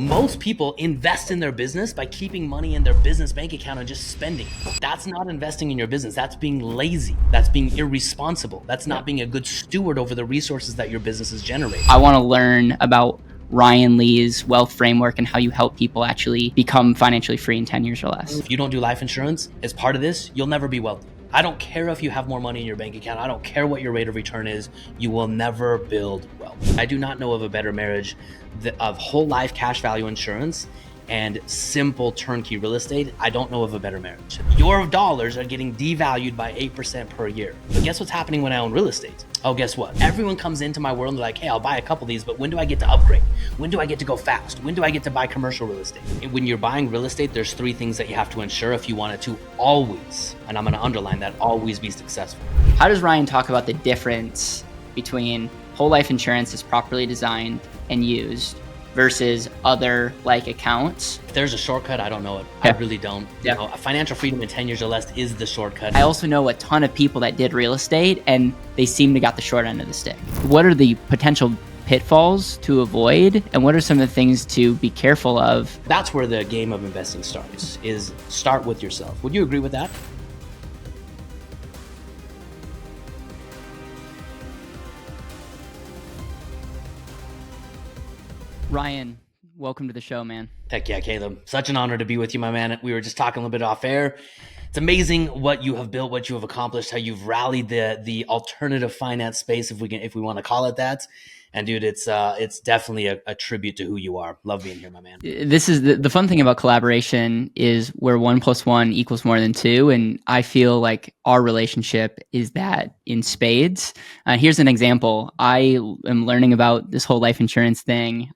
Most people invest in their business by keeping money in their business bank account and just spending. That's not investing in your business. That's being lazy. That's being irresponsible. That's not being a good steward over the resources that your business is generating. I want to learn about Ryan Lee's wealth framework and how you help people actually become financially free in 10 years or less. If you don't do life insurance as part of this, you'll never be wealthy. I don't care if you have more money in your bank account. I don't care what your rate of return is. You will never build wealth. I do not know of a better marriage of whole life cash value insurance and simple turnkey real estate. I don't know of a better marriage. Your dollars are getting devalued by 8% per year. But guess what's happening when I own real estate? Oh, guess what? Everyone comes into my world and they're like, hey, I'll buy a couple of these, but when do I get to upgrade? When do I get to go fast? When do I get to buy commercial real estate? When you're buying real estate, there's 3 things that you have to ensure if you want it to always, and I'm gonna underline that, always be successful. How does Ryan talk about the difference between whole life insurance that's properly designed and used versus other like accounts? If there's a shortcut, I don't know it. Yeah. I really don't. Yeah. You know, financial freedom in 10 years or less is the shortcut. I also know a ton of people that did real estate and they seem to got the short end of the stick. What are the potential pitfalls to avoid, and what are some of the things to be careful of? That's where the game of investing starts, is start with yourself. Would you agree with that? Ryan, welcome to the show, man. Heck yeah, Caleb. Such an honor to be with you, my man. We were just talking a little bit off air. It's amazing what you have built, what you have accomplished, how you've rallied the alternative finance space, if we want to call it that. And dude, it's definitely a tribute to who you are. Love being here, my man. This is the fun thing about collaboration is where 1 + 1 = more than 2. And I feel like our relationship is that in spades. Here's an example. I am learning about this whole life insurance thing.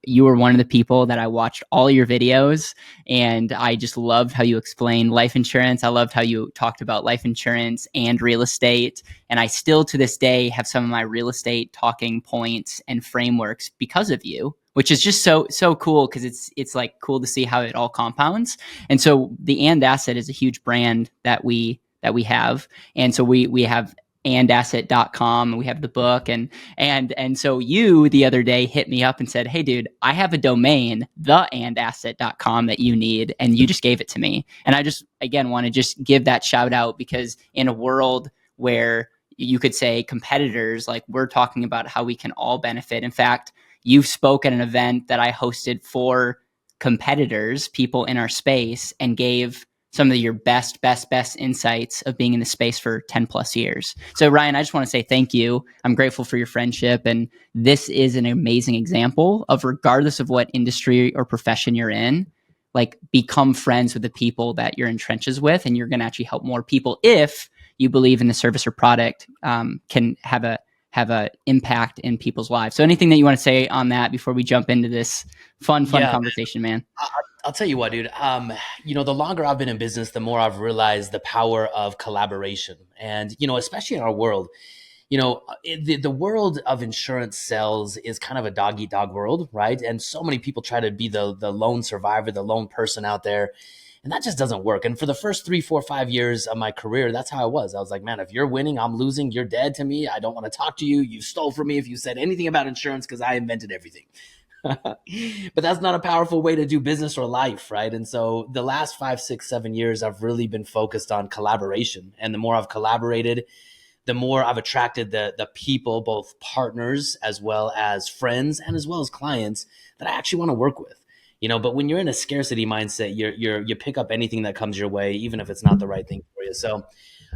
You were one of the people that I watched all your videos, and I just loved how you explained life insurance. I loved how you talked about life insurance and real estate. And I still to this day have some of my real estate talking points and frameworks because of you, which is just so cool, because it's like cool to see how it all compounds. And so the And Asset is a huge brand that we have. And so we have andasset.com, and we have the book, and so you the other day hit me up and said, hey dude, I have a domain, theandasset.com, that you need, and you just gave it to me. And I just again want to just give that shout out, because in a world where you could say competitors, like, we're talking about how we can all benefit. In fact, you spoke at an event that I hosted for competitors, people in our space, and gave some of your best insights of being in the space for 10 plus years. So Ryan, I just want to say thank you. I'm grateful for your friendship. And this is an amazing example of, regardless of what industry or profession you're in, like, become friends with the people that you're in trenches with, and you're going to actually help more people if you believe in the service or product can have a impact in people's lives. So anything that you want to say on that before we jump into this fun conversation, man? I'll tell you what, dude. The longer I've been in business, the more I've realized the power of collaboration. And, especially in our world, the world of insurance sales is kind of a dog eat dog world, right? And so many people try to be the lone survivor, the lone person out there. And that just doesn't work. And for the first 3, 4, 5 years of my career, that's how I was. I was like, man, if you're winning, I'm losing. You're dead to me. I don't want to talk to you. You stole from me if you said anything about insurance, because I invented everything. But that's not a powerful way to do business or life, right? And so the last 5, 6, 7 years, I've really been focused on collaboration. And the more I've collaborated, the more I've attracted the people, both partners as well as friends and as well as clients, that I actually want to work with. But when you're in a scarcity mindset, you pick up anything that comes your way, even if it's not the right thing for you. So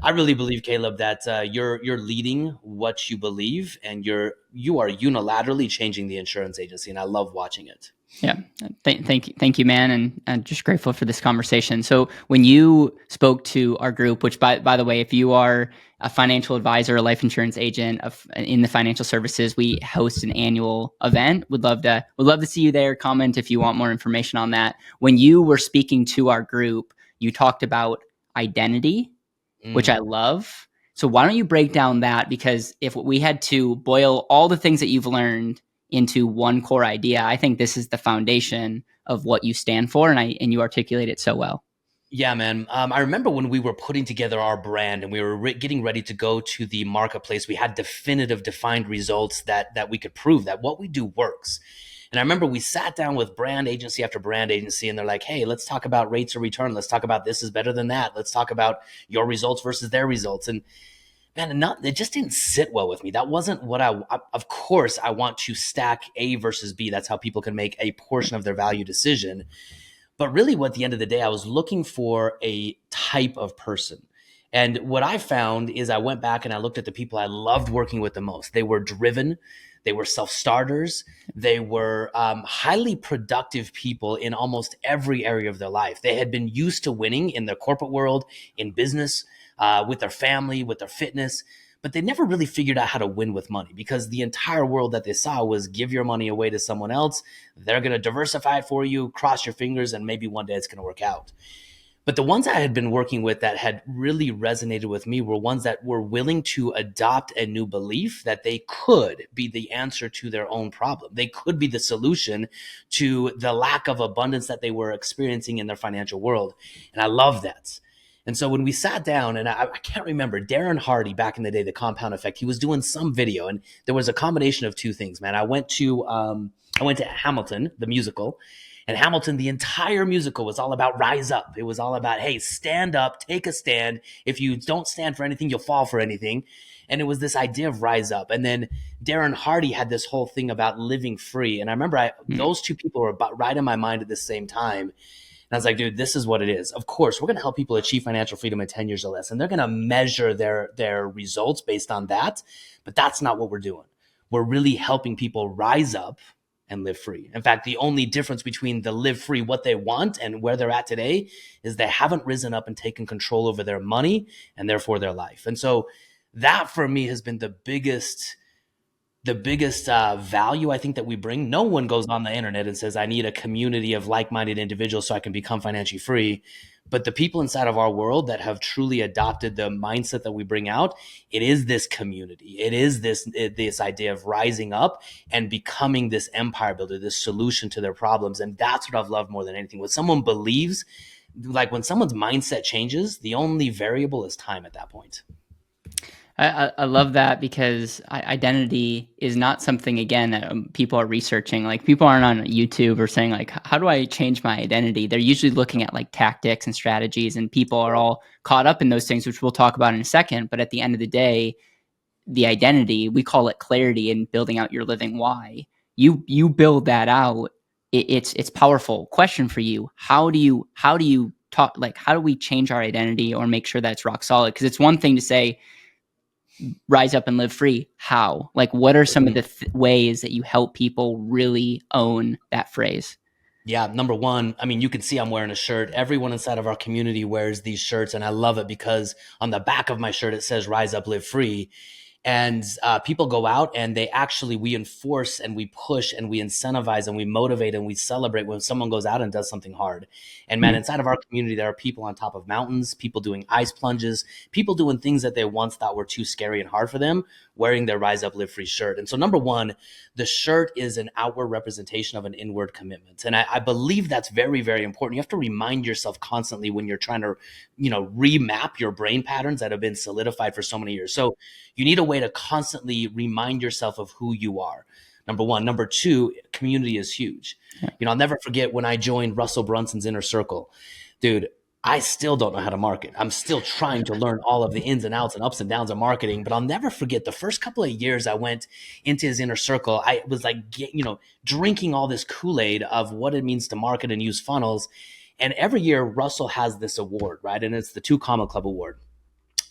I really believe, Caleb, that you're leading what you believe, and you are unilaterally changing the insurance agency, and I love watching it. Yeah. Thank you, man. And I'm just grateful for this conversation. So when you spoke to our group, which by the way, if you are a financial advisor, a life insurance agent in the financial services, we host an annual event. Would love to see you there. Comment if you want more information on that. When you were speaking to our group, you talked about identity, which I love. So why don't you break down that? Because if we had to boil all the things that you've learned into one core idea, I think this is the foundation of what you stand for, and you articulate it so well. Yeah, man. I remember when we were putting together our brand and we were getting ready to go to the marketplace, we had defined results that we could prove that what we do works. And I remember we sat down with brand agency after brand agency, and they're like, hey, let's talk about rates of return. Let's talk about this is better than that. Let's talk about your results versus their results. And man, it just didn't sit well with me. That wasn't what of course, I want to stack A versus B. That's how people can make a portion of their value decision. But really, what at the end of the day, I was looking for a type of person. And what I found is I went back and I looked at the people I loved working with the most. They were driven, they were self starters, they were highly productive people in almost every area of their life. They had been used to winning in the corporate world, in business, with their family, with their fitness, but they never really figured out how to win with money because the entire world that they saw was give your money away to someone else. They're going to diversify it for you, cross your fingers, and maybe one day it's going to work out. But the ones I had been working with that had really resonated with me were ones that were willing to adopt a new belief that they could be the answer to their own problem. They could be the solution to the lack of abundance that they were experiencing in their financial world. And I love that. And so when we sat down, and I can't remember, Darren Hardy back in the day, the compound effect, he was doing some video, and there was a combination of two things, man. I went to Hamilton, the musical, and Hamilton, the entire musical was all about rise up. It was all about, hey, stand up, take a stand. If you don't stand for anything, you'll fall for anything. And it was this idea of rise up. And then Darren Hardy had this whole thing about living free. And I remember those two people were about right in my mind at the same time. And I was like, dude, this is what it is. Of course, we're going to help people achieve financial freedom in 10 years or less. And they're going to measure their results based on that. But that's not what we're doing. We're really helping people rise up and live free. In fact, the only difference between the live free, what they want, and where they're at today is they haven't risen up and taken control over their money and therefore their life. And so that for me has been the biggest value I think that we bring. No one goes on the internet and says, I need a community of like-minded individuals so I can become financially free. But the people inside of our world that have truly adopted the mindset that we bring out, it is this community. It is this idea of rising up and becoming this empire builder, this solution to their problems. And that's what I've loved more than anything. When someone believes, like when someone's mindset changes, the only variable is time at that point. I love that because identity is not something, again, that people are researching. Like, people aren't on YouTube or saying, like, how do I change my identity? They're usually looking at like tactics and strategies, and people are all caught up in those things, which we'll talk about in a second. But at the end of the day, the identity, we call it clarity in building out your living why. You build that out. It's powerful. Question for you: How do you talk? Like, how do we change our identity or make sure that it's rock solid? Because it's one thing to say, rise up and live free. How? Like, what are some of the ways that you help people really own that phrase? Yeah, number one, I mean, you can see I'm wearing a shirt. Everyone inside of our community wears these shirts, and I love it because on the back of my shirt, it says Rise Up, Live Free. And people go out and we enforce and we push and we incentivize and we motivate and we celebrate when someone goes out and does something hard. And man, inside of our community, there are people on top of mountains, people doing ice plunges, people doing things that they once thought were too scary and hard for them, wearing their Rise Up, Live Free shirt. And so number one, the shirt is an outward representation of an inward commitment. And I believe that's very, very important. You have to remind yourself constantly when you're trying to, remap your brain patterns that have been solidified for so many years. So you need a way to constantly remind yourself of who you are. Number one. Number two, community is huge. I'll never forget when I joined Russell Brunson's Inner Circle. Dude, I still don't know how to market. I'm still trying to learn all of the ins and outs and ups and downs of marketing, but I'll never forget the first couple of years I went into his Inner Circle. I was like, drinking all this Kool-Aid of what it means to market and use funnels. And every year Russell has this award, right? And it's the 2 Comma Club Award.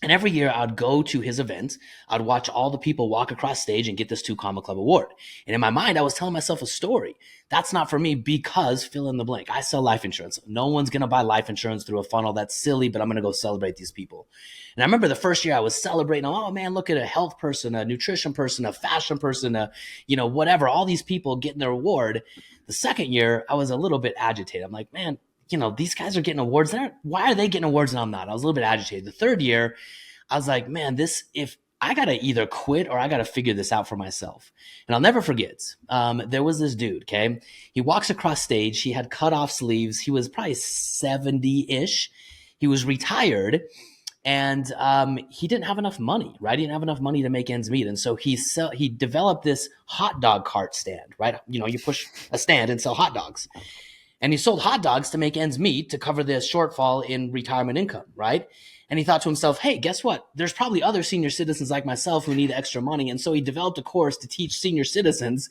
And every year I'd go to his events. I'd watch all the people walk across stage and get this 2 Comma Club Award. And in my mind, I was telling myself a story. That's not for me because fill in the blank. I sell life insurance. No one's going to buy life insurance through a funnel. That's silly, but I'm going to go celebrate these people. And I remember the first year I was celebrating, oh man, look at a health person, a nutrition person, a fashion person, whatever, all these people getting their award. The second year I was a little bit agitated. I'm like, man, these guys are getting awards. Why are they getting awards and I'm not? I was a little bit agitated. The third year, I was like, man, if I got to either quit or I got to figure this out for myself. And I'll never forget, there was this dude, okay? He walks across stage. He had cut off sleeves. He was probably 70-ish. He was retired. and he didn't have enough money, right? He didn't have enough money to make ends meet, and so he developed this hot dog cart stand, right? You push a stand and sell hot dogs, and he sold hot dogs to make ends meet to cover the shortfall in retirement income, right? And he thought to himself, hey, guess what? There's probably other senior citizens like myself who need extra money, and so he developed a course to teach senior citizens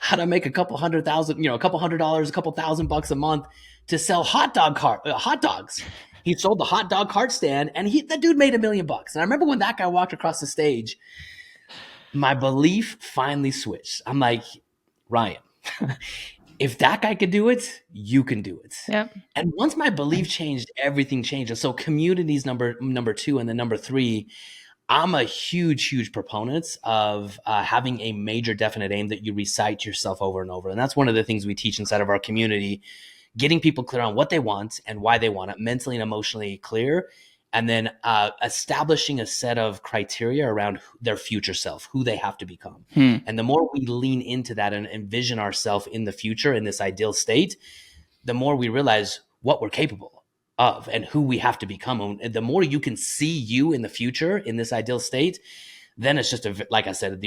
how to make a couple hundred thousand, a couple $100, a couple $1,000 a month to sell hot dogs. He sold the hot dog cart stand, and that dude made $1 million. And I remember when that guy walked across the stage, my belief finally switched. I'm like, Ryan, if that guy could do it, you can do it. Yeah. And once my belief changed, everything changed. And so community's number two, and then number three, I'm a huge proponent of having a major definite aim that you recite yourself over and over. And that's one of the things we teach inside of our community, getting people clear on what they want and why they want it, mentally and emotionally clear, and then establishing a set of criteria around their future self, who they have to become. And the more we lean into that and envision ourselves in the future in this ideal state, the more we realize what we're capable of and who we have to become. And the more you can see you in the future in this ideal state, then it's just like I said,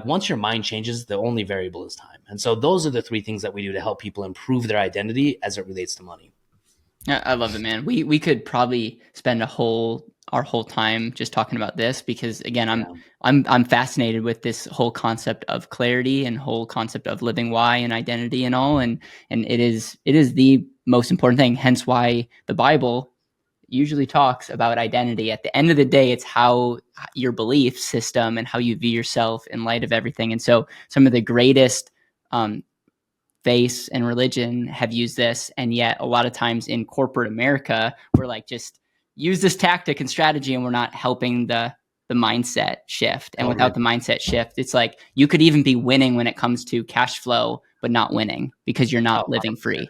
once your mind changes, the only variable is time. And so those are the three things that we do to help people improve their identity as it relates to money. I love it, man. We could probably spend our whole time just talking about this, because again, I'm fascinated with this whole concept of clarity and whole concept of living why and identity and all, and it is the most important thing. Hence why the Bible usually talks about identity. At the end of the day, it's how your belief system and how you view yourself in light of everything. And so some of the greatest faith and religion have used this, and yet a lot of times in corporate America, we're like, just use this tactic and strategy, and we're not helping the mindset shift. And Totally. without the mindset shift, it's like you could even be winning when it comes to cash flow, but not winning because you're not living free.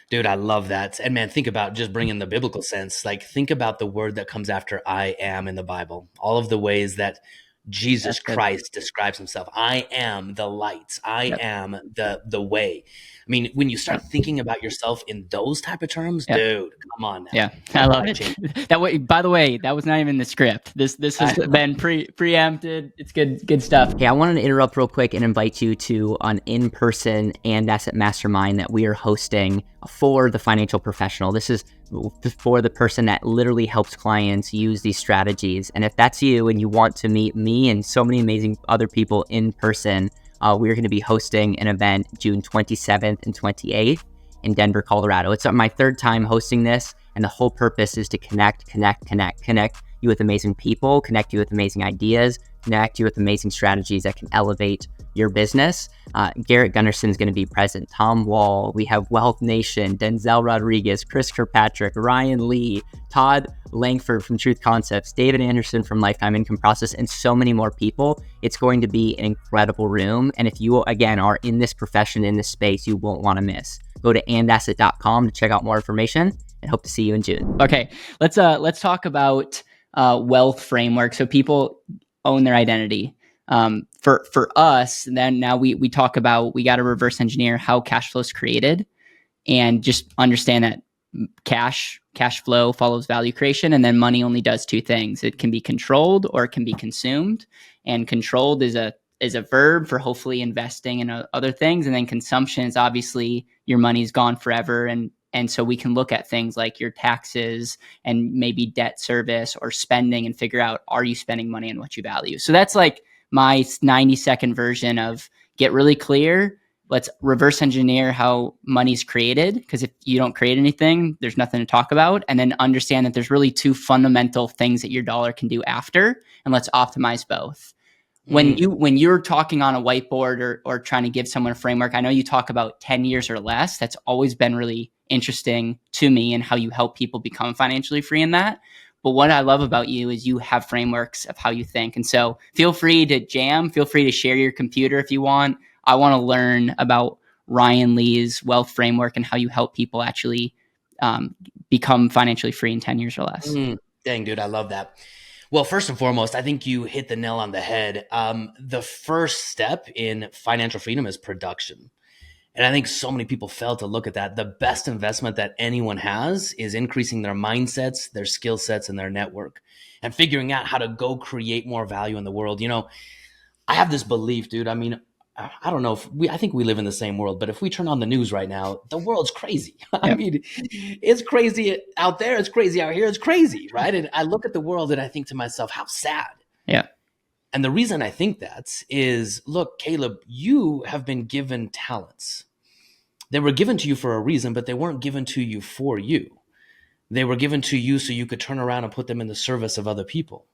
Dude, I love that. And man, think about just bringing the biblical sense. Like, think about the word that comes after I am in the Bible. All of the ways that Jesus Christ describes himself. I am the light. I am the way. I mean, when you start thinking about yourself in those type of terms, dude, come on now. Yeah, I love it. That way, by the way, that was not even the script. This has been preempted. It's good stuff. Hey, I wanted to interrupt real quick and invite you to an in-person and asset mastermind that we are hosting for the financial professional. This is for the person that literally helps clients use these strategies. And if that's you and you want to meet me and so many amazing other people in person, we're going to be hosting an event June 27th and 28th in Denver, Colorado. It's my third time hosting this, and the whole purpose is to connect you with amazing people, connect you with amazing ideas, connect you with amazing strategies that can elevate your business. Garrett Gunnarson's going to be present, Tom Wall, we have Wealth Nation, Denzel Rodriguez, Chris Kirkpatrick, Ryan Lee, Todd Langford from Truth Concepts, David Anderson from Lifetime Income Process, and so many more people. It's going to be an incredible room. And if you, again, are in this profession, in this space, you won't want to miss. Go to andasset.com to check out more information, and hope to see you in June. Okay, let's talk about wealth framework, so people own their identity. For us, then now we talk about, we got to reverse engineer how cash flow is created, and just understand that cash flow follows value creation, and then money only does two things. It can be controlled or it can be consumed. And controlled is a verb for hopefully investing in other things, and then consumption is obviously your money's gone forever, and so we can look at things like your taxes and maybe debt service or spending and figure out, are you spending money on what you value? So that's like my 90-second version of get really clear. Let's reverse engineer how money's created, because if you don't create anything, there's nothing to talk about. And then understand that there's really two fundamental things that your dollar can do after, and let's optimize both. When you're talking on a whiteboard or trying to give someone a framework, I know you talk about 10 years or less. That's always been really interesting to me, and how you help people become financially free in that. But what I love about you is you have frameworks of how you think. And so feel free to jam, feel free to share your computer if you want. I want to learn about Ryan Lee's wealth framework and how you help people actually become financially free in 10 years or less. Dang, dude, I love that. Well, first and foremost, I think you hit the nail on the head. The first step in financial freedom is production. And I think so many people fail to look at that. The best investment that anyone has is increasing their mindsets, their skill sets, and their network, and figuring out how to go create more value in the world. I have this belief, dude. I mean, I don't know if I think we live in the same world, but if we turn on the news right now, the world's crazy. I Yeah. mean, it's crazy out there. It's crazy out here. It's crazy, right? And I look at the world and I think to myself, how sad. Yeah. And the reason I think that is, look, Caleb, you have been given talents. They were given to you for a reason, but they weren't given to you for you. They were given to you so you could turn around and put them in the service of other people.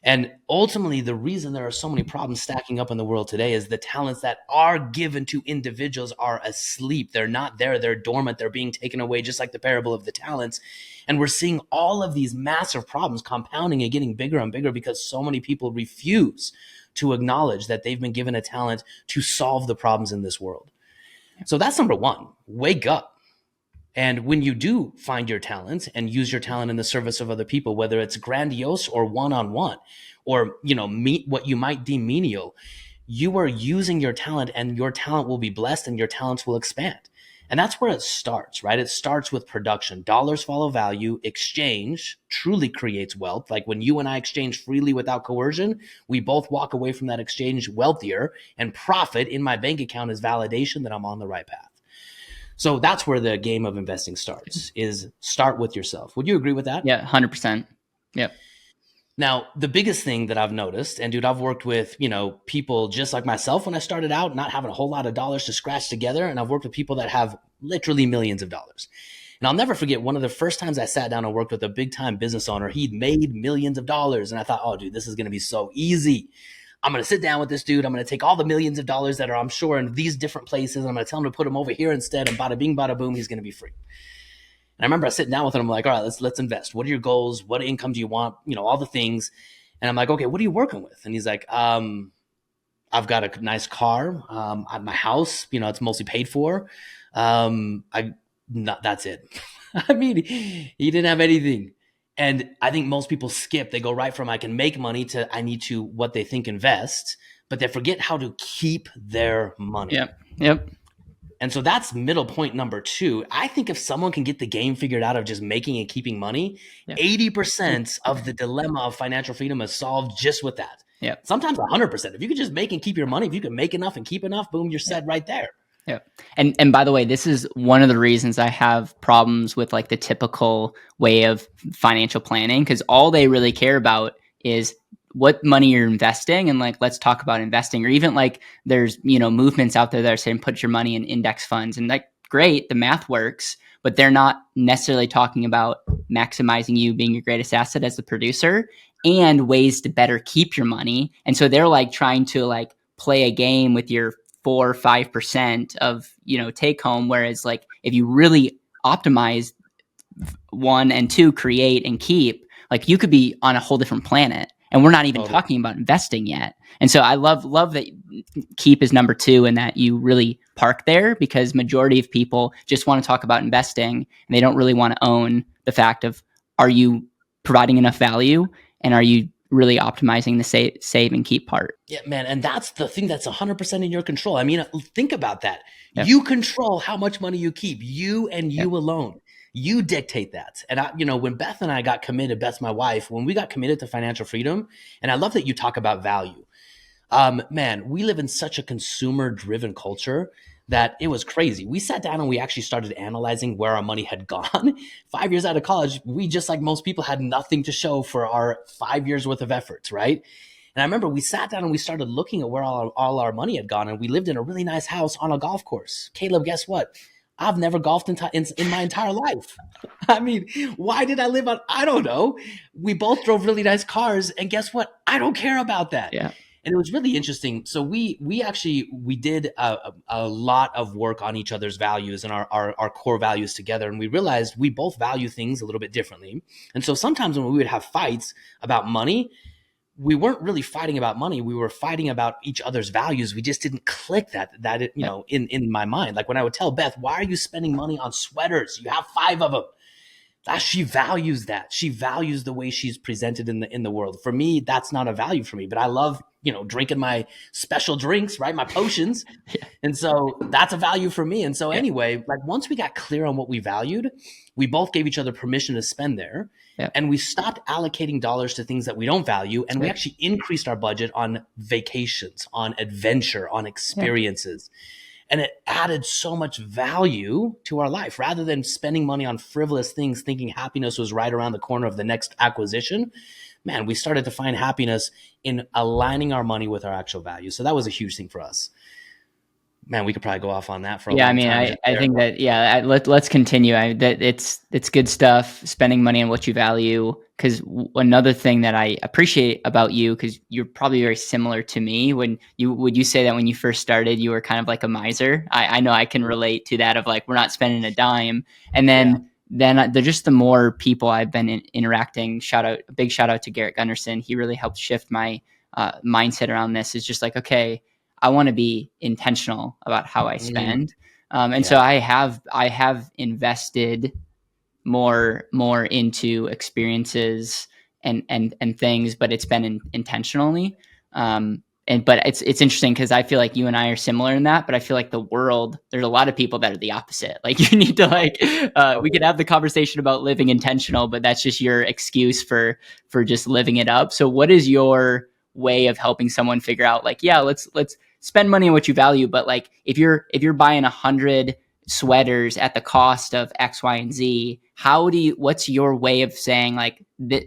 And ultimately, the reason there are so many problems stacking up in the world today is the talents that are given to individuals are asleep. They're not there. They're dormant. They're being taken away, just like the parable of the talents. And we're seeing all of these massive problems compounding and getting bigger and bigger because so many people refuse to acknowledge that they've been given a talent to solve the problems in this world. So that's number one. Wake up. And when you do find your talent and use your talent in the service of other people, whether it's grandiose or one-on-one, or meet what you might deem menial, you are using your talent, and your talent will be blessed and your talents will expand. And that's where it starts, right? It starts with production. Dollars follow value. Exchange truly creates wealth. Like when you and I exchange freely without coercion, we both walk away from that exchange wealthier, and profit in my bank account is validation that I'm on the right path. So that's where the game of investing starts, is start with yourself. Would you agree with that? Yeah. 100%. Yep. Now, the biggest thing that I've noticed, and dude, I've worked with, people just like myself when I started out, not having a whole lot of dollars to scratch together. And I've worked with people that have literally millions of dollars. And I'll never forget one of the first times I sat down and worked with a big time business owner. He'd made millions of dollars. And I thought, oh, dude, this is going to be so easy. I'm going to sit down with this dude. I'm going to take all the millions of dollars that are, I'm sure, in these different places. And I'm going to tell him to put them over here instead. And bada bing, bada boom, he's going to be free. And I remember sitting down with him. I'm like, all right, let's invest. What are your goals? What income do you want? All the things. And I'm like, okay, what are you working with? And he's like, I've got a nice car. My house, it's mostly paid for. That's it. I mean, he didn't have anything. And I think most people skip. They go right from I can make money to I need to what they think invest, but they forget how to keep their money. Yep. Yep. And so that's middle point number two. I think if someone can get the game figured out of just making and keeping money, 80% of the dilemma of financial freedom is solved just with that. Yeah. Sometimes 100%. If you could just make and keep your money, if you can make enough and keep enough, boom, you're set right there. Yeah. And by the way, this is one of the reasons I have problems with like the typical way of financial planning, because all they really care about is what money you're investing. And like, let's talk about investing, or even like there's, movements out there that are saying put your money in index funds, and like, great, the math works, but they're not necessarily talking about maximizing you being your greatest asset as the producer and ways to better keep your money. And so they're like trying to like play a game with your 4 or 5% of, take home. Whereas like, if you really optimize 1 and 2, create and keep, like you could be on a whole different planet. And we're not even talking about investing yet. And so I love that keep is number 2, and that you really park there, because majority of people just want to talk about investing and they don't really want to own the fact of, are you providing enough value, and are you really optimizing the save and keep part? Yeah, man. And that's the thing that's 100% in your control. I mean, think about that. Yeah. You control how much money you keep, you and you alone. You dictate that. And when Beth and I got committed, Beth's my wife, when we got committed to financial freedom, and I love that you talk about value. Man, we live in such a consumer driven culture that it was crazy. We sat down and we actually started analyzing where our money had gone. 5 years out of college, we, just like most people, had nothing to show for our 5 years worth of efforts, right? And I remember we sat down and we started looking at where all our money had gone, and we lived in a really nice house on a golf course. Caleb, guess what? I've never golfed in my entire life. I mean, why did I live on? I don't know. We both drove really nice cars, and guess what? I don't care about that. Yeah. And it was really interesting. So we did a lot of work on each other's values and our core values together. And we realized we both value things a little bit differently. And so sometimes when we would have fights about money, we weren't really fighting about money. We were fighting about each other's values. We just didn't click in my mind. Like when I would tell Beth, why are you spending money on sweaters? You have 5 of them. She values that. She values the way she's presented in the world. For me, that's not a value for me, but I love, drinking my special drinks, right? My potions. Yeah. And so that's a value for me. And so Yeah. anyway, like once we got clear on what we valued, we both gave each other permission to spend there. Yeah. And we stopped allocating dollars to things that we don't value. And we Yeah. actually increased our budget on vacations, on adventure, on Yeah. experiences. And it added so much value to our life rather than spending money on frivolous things, thinking happiness was right around the corner of the next acquisition. Man, we started to find happiness in aligning our money with our actual value. So that was a huge thing for us. Man, we could probably go off on that for a Yeah, I long mean, time. I think that, let's continue. That it's good stuff, spending money on what you value. Because another thing that I appreciate about you, because you're probably very similar to me. Would you say that when you first started, you were kind of like a miser? I know I can relate to that of like, we're not spending a dime. And then they're just the more people I've been interacting. A big shout out to Garrett Gunderson. He really helped shift my mindset around this. It's just like, okay, I want to be intentional about how I spend. So I have invested more into experiences and things, but it's been intentionally. But it's interesting because I feel like you and I are similar in that, but I feel like there's a lot of people that are the opposite. Like you need to we could have the conversation about living intentional, but that's just your excuse for just living it up. So what is your way of helping someone figure out like, yeah, let's spend money on what you value, but like if you're buying 100 sweaters at the cost of X, Y, and Z, what's your way of saying like,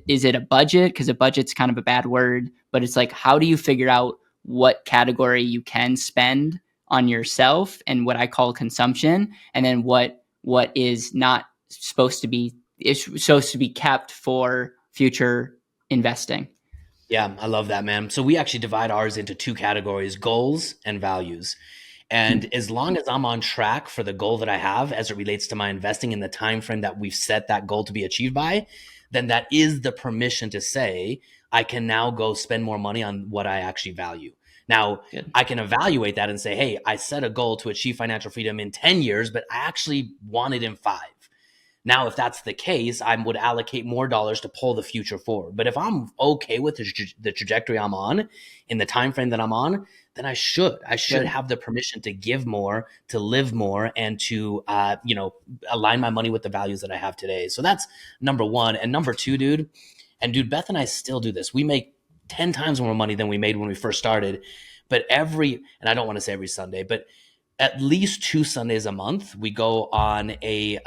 is it a budget? Because a budget's kind of a bad word, but it's like, how do you figure out what category you can spend on yourself and what I call consumption, and then what is not supposed to be, is supposed to be kept for future investing? Yeah, I love that, man. So we actually divide ours into two categories, goals and values. And as long as I'm on track for the goal that I have as it relates to my investing in the time frame that we've set that goal to be achieved by, then that is the permission to say I can now go spend more money on what I actually value. Now, Good. I can evaluate that and say, hey, I set a goal to achieve financial freedom in 10 years, but I actually want it in 5. Now, if that's the case, I would allocate more dollars to pull the future forward. But if I'm okay with the trajectory I'm on in the time frame that I'm on, then I should have the permission to give more, to live more, and to align my money with the values that I have today. So that's number one. And number two, dude, Beth and I still do this. We make 10 times more money than we made when we first started. But and I don't want to say every Sunday, but at least 2 Sundays a month, we go on a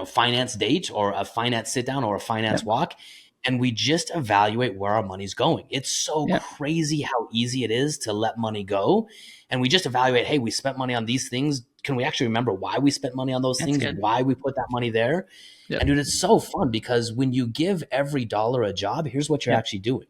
finance date or a finance sit down or a finance walk, and we just evaluate where our money's going. It's so crazy how easy it is to let money go. And we just evaluate, hey, we spent money on these things. Can we actually remember why we spent money on those things, good. why we put that money there? And dude, it's so fun because when you give every dollar a job, here's what you're actually doing.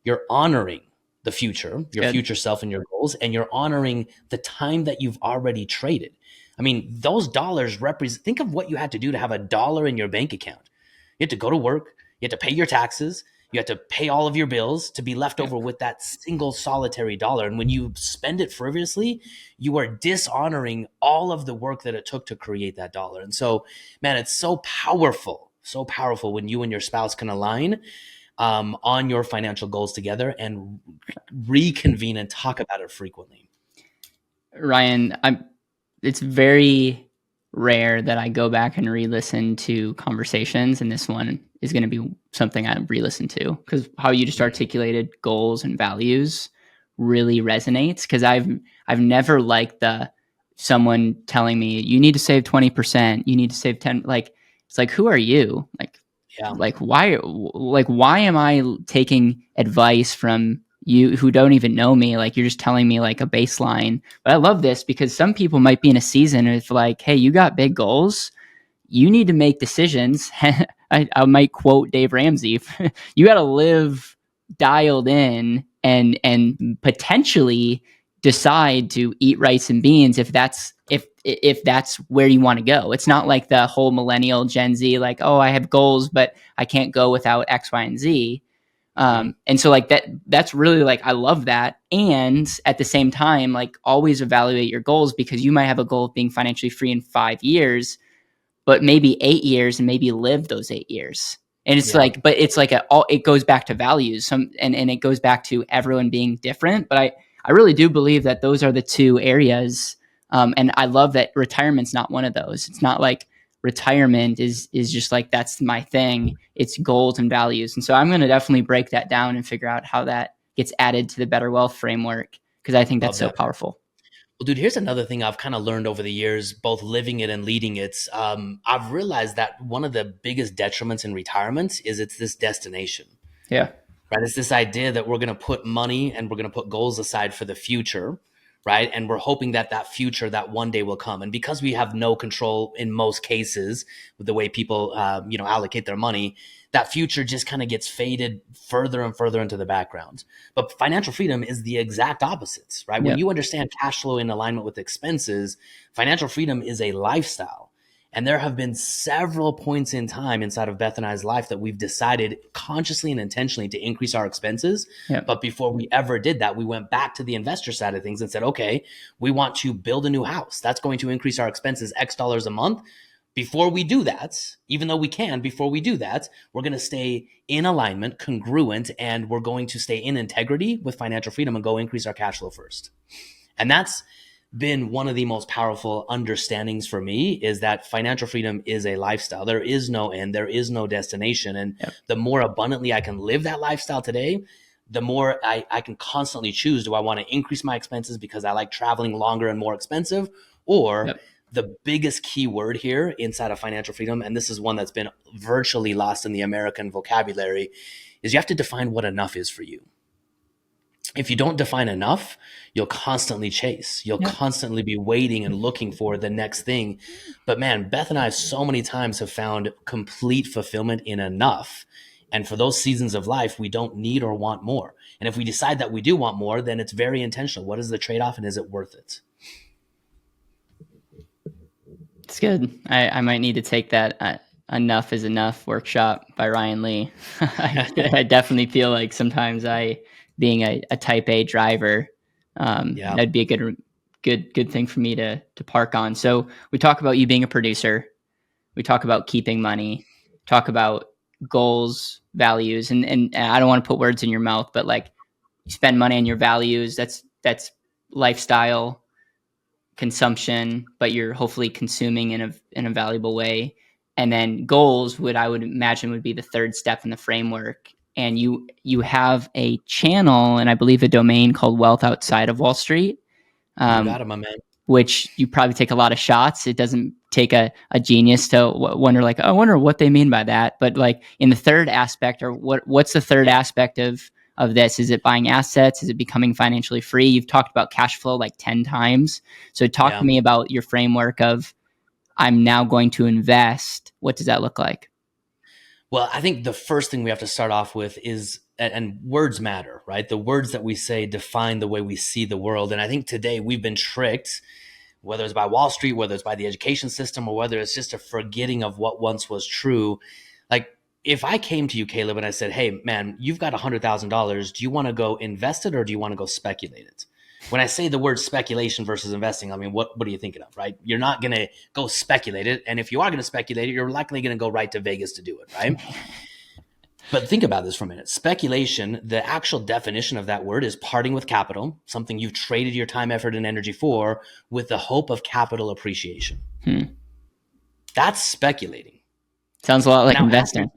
You're honoring the future, your future self and your goals, and you're honoring the time that you've already traded. I mean, those dollars represent, think of what you had to do to have $1 in your bank account. You had to go to work, you had to pay your taxes, you had to pay all of your bills to be left over with that single solitary dollar. And when you spend it frivolously, you are dishonoring all of the work that it took to create that dollar. And so, man, it's so powerful when you and your spouse can align on your financial goals together and reconvene and talk about it frequently. Ryan, it's very rare that I go back and re-listen to conversations, and this one is going to be something I re-listen to because how you just articulated goals and values really resonates. Because I've never liked someone telling me you need to save 20%, you need to save 10. Like it's like, who are you? Like why am I taking advice from you who don't even know me? Like you're just telling me like a baseline. But I love this because some people might be in a season of like, hey, you got big goals. You need to make decisions. I might quote Dave Ramsey. You got to live dialed in and potentially decide to eat rice and beans if that's where you want to go. It's not like the whole millennial Gen Z, like, oh, I have goals, but I can't go without X, Y, and Z. And so like that's really like, I love that. And at the same time, like always evaluate your goals because you might have a goal of being financially free in 5 years, but maybe 8 years and maybe live those 8 years. And it's Yeah, like, but it's like it goes back to values. And it goes back to everyone being different. But I really do believe that those are the two areas. And I love that retirement's not one of those. It's not like retirement is just like, that's my thing. It's goals and values. And so I'm going to definitely break that down and figure out how that gets added to the Better Wealth framework, because I think that's love so that. powerful. Well, dude, here's another thing I've kind of learned over the years, both living it and leading it. I've realized that one of the biggest detriments in retirement is it's this destination, Yeah. right? It's this idea that we're going to put money and we're going to put goals aside for the future, right? And we're hoping that that future, that one day will come. And because we have no control in most cases with the way people, allocate their money, that future just kind of gets faded further and further into the background. But financial freedom is the exact opposite, right? When Yeah. you understand cash flow in alignment with expenses, financial freedom is a lifestyle. And there have been several points in time inside of Beth and I's life that we've decided consciously and intentionally to increase our expenses. Yeah. But before we ever did that, we went back to the investor side of things and said, okay, we want to build a new house. That's going to increase our expenses X dollars a month. Before we do that, even though we can, before we do that, we're going to stay in alignment, congruent, and we're going to stay in integrity with financial freedom and go increase our cash flow first. And that's been one of the most powerful understandings for me, is that financial freedom is a lifestyle. There is no end, there is no destination. And Yeah. the more abundantly I can live that lifestyle today, the more I can constantly choose, do I want to increase my expenses because I like traveling longer and more expensive? Or Yep. the biggest key word here inside of financial freedom, and this is one that's been virtually lost in the American vocabulary, is you have to define what enough is for you. If you don't define enough, you'll constantly chase. You'll Yep. constantly be waiting and looking for the next thing. But man, Beth and I so many times have found complete fulfillment in enough. And for those seasons of life, we don't need or want more. And if we decide that we do want more, then it's very intentional. What is the trade-off and is it worth it? It's good. I might need to take that Enough is Enough workshop by Ryan Lee. I definitely feel like sometimes being a type A driver, Yeah. that'd be a good thing for me to park on. So we talk about you being a producer. We talk about keeping money, talk about goals, values, and I don't want to put words in your mouth, but like, you spend money on your values. That's lifestyle, consumption, but you're hopefully consuming in a valuable way. And then goals, what I would imagine would be the third step in the framework. And you have a channel and I believe a domain called Wealth Outside of Wall Street, You um, got it, my man. which you probably take a lot of shots. It doesn't take a genius to wonder like, oh, I wonder what they mean by that. But like in the third aspect, or what's the third aspect of this? Is it buying assets? Is it becoming financially free? You've talked about cash flow like 10 times. So talk to Yeah. me about your framework of, I'm now going to invest. What does that look like? Well, I think the first thing we have to start off with is, and words matter, right? The words that we say define the way we see the world. And I think today we've been tricked, whether it's by Wall Street, whether it's by the education system, or whether it's just a forgetting of what once was true. Like, if I came to you, Caleb, and I said, hey, man, you've got $100,000. Do you want to go invest it or do you want to go speculate it? When I say the word speculation versus investing, I mean, what are you thinking of, right? You're not going to go speculate it. And if you are going to speculate it, you're likely going to go right to Vegas to do it, right? But think about this for a minute. Speculation, the actual definition of that word is parting with capital, something you've traded your time, effort, and energy for, with the hope of capital appreciation. That's speculating. Sounds a lot like Now, investing.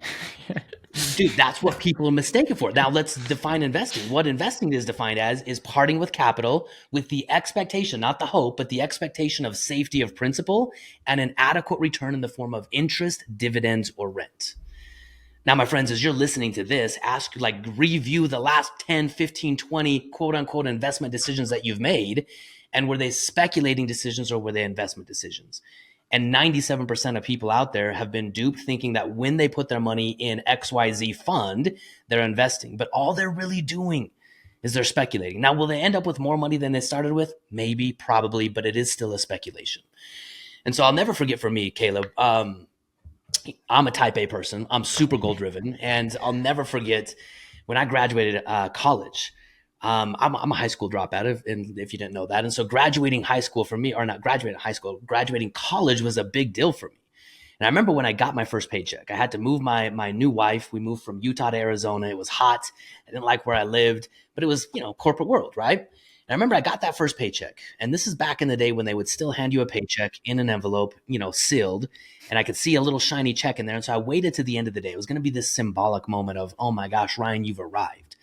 dude, that's what people are mistaken for. Now let's define investing. What investing is defined as is parting with capital with the expectation, not the hope, but the expectation of safety of principal and an adequate return in the form of interest, dividends, or rent. Now, my friends, as you're listening to this, review the last 10, 15, 20 quote unquote investment decisions that you've made. And were they speculating decisions or were they investment decisions? And 97% of people out there have been duped thinking that when they put their money in XYZ fund, they're investing. But all they're really doing is they're speculating. Now, will they end up with more money than they started with? Maybe, probably, but it is still a speculation. And so I'll never forget for me, Caleb, I'm a type A person. I'm super goal driven. And I'll never forget when I graduated college. I'm a high school dropout, if you didn't know that. And so graduating high school for me, or not graduating high school, graduating college was a big deal for me. And I remember when I got my first paycheck, I had to move my new wife. We moved from Utah to Arizona. It was hot. I didn't like where I lived, but it was, corporate world, right? And I remember I got that first paycheck. And this is back in the day when they would still hand you a paycheck in an envelope, sealed. And I could see a little shiny check in there. And so I waited to the end of the day. It was going to be this symbolic moment of, oh my gosh, Ryan, you've arrived.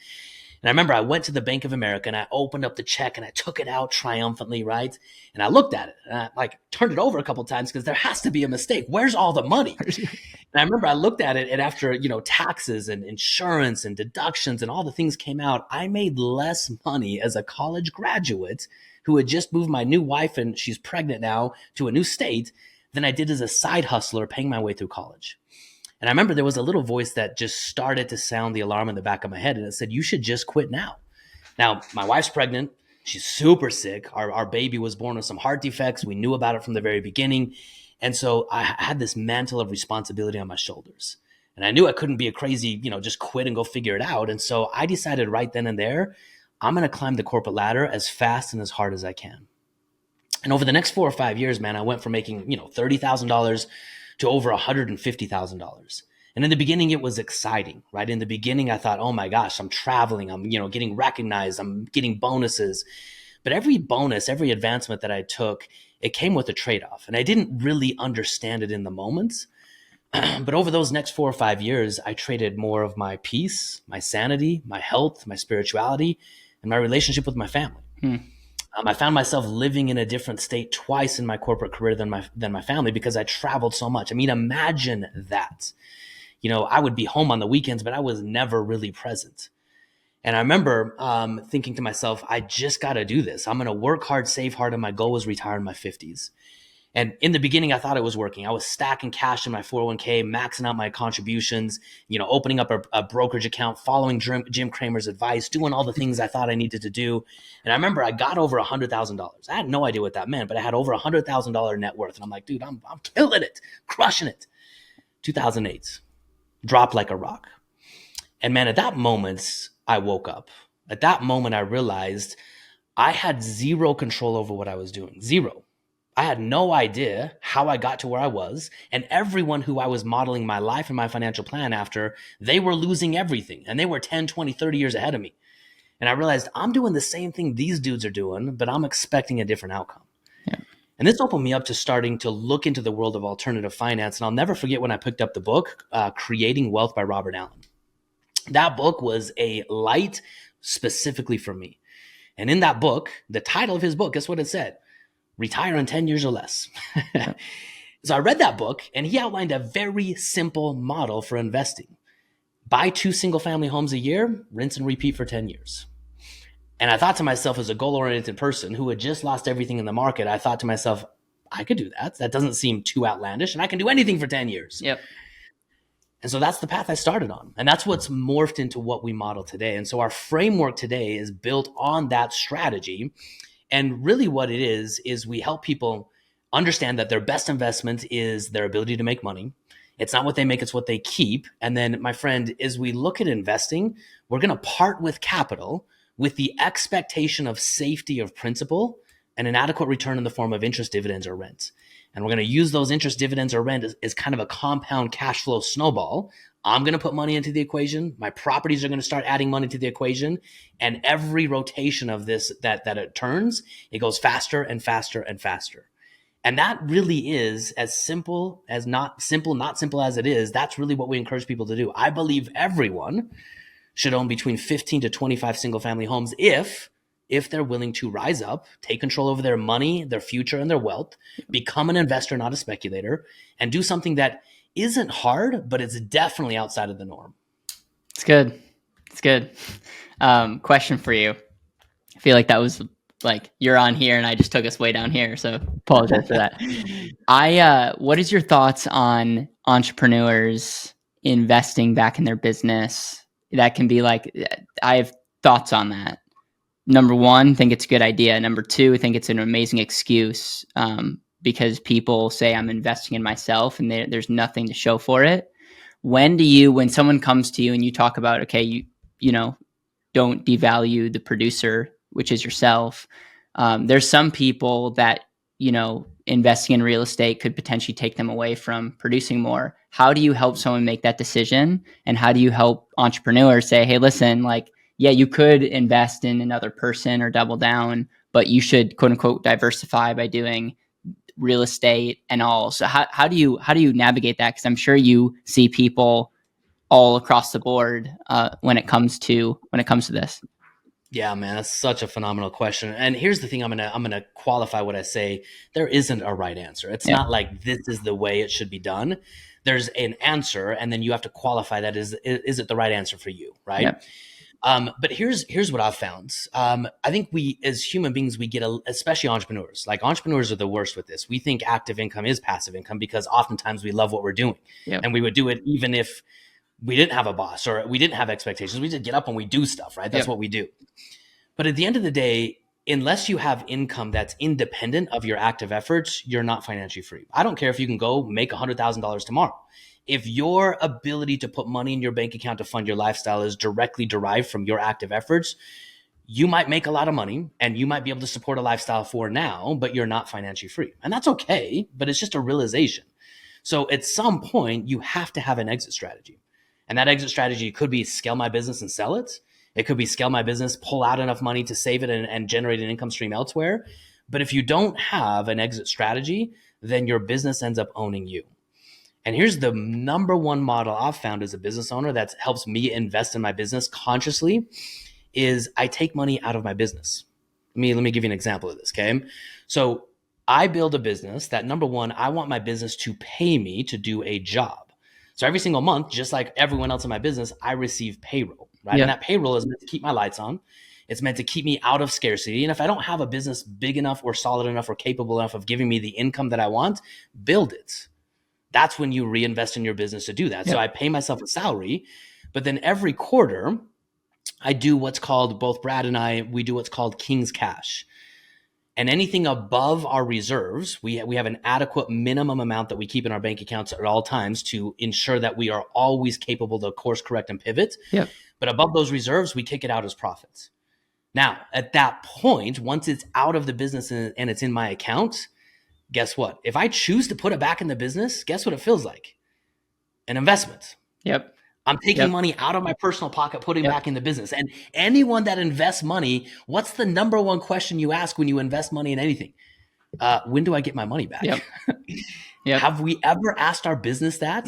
And I remember I went to the Bank of America and I opened up the check and I took it out triumphantly, right? And I looked at it and I turned it over a couple of times because there has to be a mistake. Where's all the money? And I remember I looked at it, and after, taxes and insurance and deductions and all the things came out, I made less money as a college graduate who had just moved my new wife, and she's pregnant now, to a new state than I did as a side hustler paying my way through college. And I remember there was a little voice that just started to sound the alarm in the back of my head. And it said, you should just quit now. Now, my wife's pregnant. She's super sick. Our baby was born with some heart defects. We knew about it from the very beginning. And so I had this mantle of responsibility on my shoulders. And I knew I couldn't be a crazy, just quit and go figure it out. And so I decided right then and there, I'm going to climb the corporate ladder as fast and as hard as I can. And over the next 4 or 5 years, man, I went from making, $30,000 to over $150,000. And in the beginning, it was exciting, right? In the beginning, I thought, oh my gosh, I'm traveling. I'm, getting recognized. I'm getting bonuses. But every bonus, every advancement that I took, it came with a trade-off. And I didn't really understand it in the moment. But over those next 4 or 5 years, I traded more of my peace, my sanity, my health, my spirituality, and my relationship with my family. I found myself living in a different state twice in my corporate career than my family because I traveled so much. I mean, imagine that. I would be home on the weekends, but I was never really present. And I remember thinking to myself, I just got to do this. I'm going to work hard, save hard, and my goal was retire in my 50s. And in the beginning, I thought it was working. I was stacking cash in my 401k, maxing out my contributions, opening up a brokerage account, following Jim Cramer's advice, doing all the things I thought I needed to do. And I remember I got over $100,000. I had no idea what that meant, but I had over $100,000 net worth. And I'm like, dude, I'm killing it, crushing it. 2008, dropped like a rock. And man, at that moment, I woke up. At that moment, I realized I had zero control over what I was doing. Zero. I had no idea how I got to where I was, and everyone who I was modeling my life and my financial plan after, they were losing everything, and they were 10, 20, 30 years ahead of me. And I realized I'm doing the same thing these dudes are doing, but I'm expecting a different outcome. Yeah. And this opened me up to starting to look into the world of alternative finance. And I'll never forget when I picked up the book, Creating Wealth by Robert Allen. That book was a light specifically for me. And in that book, the title of his book, guess what it said? Retire in 10 years or less. So I read that book, and he outlined a very simple model for investing. Buy 2 single-family homes a year, rinse and repeat for 10 years. And I thought to myself, as a goal-oriented person who had just lost everything in the market, I thought to myself, I could do that. That doesn't seem too outlandish, and I can do anything for 10 years. Yep. And so that's the path I started on. And that's what's morphed into what we model today. And so our framework today is built on that strategy. And really what it is we help people understand that their best investment is their ability to make money. It's not what they make, it's what they keep. And then, my friend, as we look at investing, we're going to part with capital with the expectation of safety of principal and an adequate return in the form of interest, dividends, or rent. And we're going to use those interest, dividends, or rent as kind of a compound cash flow snowball. I'm going to put money into the equation. My properties are going to start adding money to the equation. And every rotation of this that it turns, it goes faster and faster and faster. And that really is as simple as not simple as it is. That's really what we encourage people to do. I believe everyone should own between 15 to 25 single family homes if they're willing to rise up, take control over their money, their future, and their wealth, become an investor, not a speculator, and do something that isn't hard, but it's definitely outside of the norm. It's good. It's good. Question for you. I feel like that was like you're on here and I just took us way down here. So apologize for that. What is your thoughts on entrepreneurs investing back in their business? That can be like, I have thoughts on that. Number one, think it's a good idea. Number two, I think it's an amazing excuse because people say I'm investing in myself and there's nothing to show for it. When someone comes to you and you talk about, okay, you know, don't devalue the producer, which is yourself. There's some people that, you know, investing in real estate could potentially take them away from producing more. How do you help someone make that decision? And how do you help entrepreneurs say, hey, listen, like, yeah, you could invest in another person or double down, but you should quote unquote diversify by doing real estate and all. So how do you navigate that? Because I'm sure you see people all across the board when it comes to this. Yeah, man, that's such a phenomenal question. And here's the thing, I'm gonna qualify what I say. There isn't a right answer. It's Yeah. not like this is the way it should be done. There's an answer, and then you have to qualify that is it the right answer for you, right? Yeah. But here's what I've found. I think we as human beings, we get especially entrepreneurs. Like entrepreneurs are the worst with this. We think active income is passive income because oftentimes we love what we're doing, Yeah. and we would do it even if we didn't have a boss or we didn't have expectations. We just get up and we do stuff, right? That's what we do. But at the end of the day, unless you have income that's independent of your active efforts, you're not financially free. I don't care if you can go make $100,000 tomorrow. If your ability to put money in your bank account to fund your lifestyle is directly derived from your active efforts, you might make a lot of money and you might be able to support a lifestyle for now, but you're not financially free. And that's okay, but it's just a realization. So at some point, you have to have an exit strategy. And that exit strategy could be scale my business and sell it. It could be scale my business, pull out enough money to save it and generate an income stream elsewhere. But if you don't have an exit strategy, then your business ends up owning you. And here's the number one model I've found as a business owner that helps me invest in my business consciously is I take money out of my business. Let me give you an example of this, okay? So I build a business that, number one, I want my business to pay me to do a job. So every single month, just like everyone else in my business, I receive payroll, right? Yeah. And that payroll is meant to keep my lights on. It's meant to keep me out of scarcity. And if I don't have a business big enough or solid enough or capable enough of giving me the income that I want, build it. That's when you reinvest in your business to do that. Yeah. So I pay myself a salary, but then every quarter, I do what's called, both Brad and I, we do what's called King's Cash. And anything above our reserves, we have an adequate minimum amount that we keep in our bank accounts at all times to ensure that we are always capable to course correct and pivot. Yep. But above those reserves, we kick it out as profits. Now, at that point, once it's out of the business and it's in my account, guess what? If I choose to put it back in the business, guess what it feels like? An investment. Yep. I'm taking money out of my personal pocket, putting back in the business. And anyone that invests money, what's the number one question you ask when you invest money in anything? When do I get my money back? Yep. Have we ever asked our business that?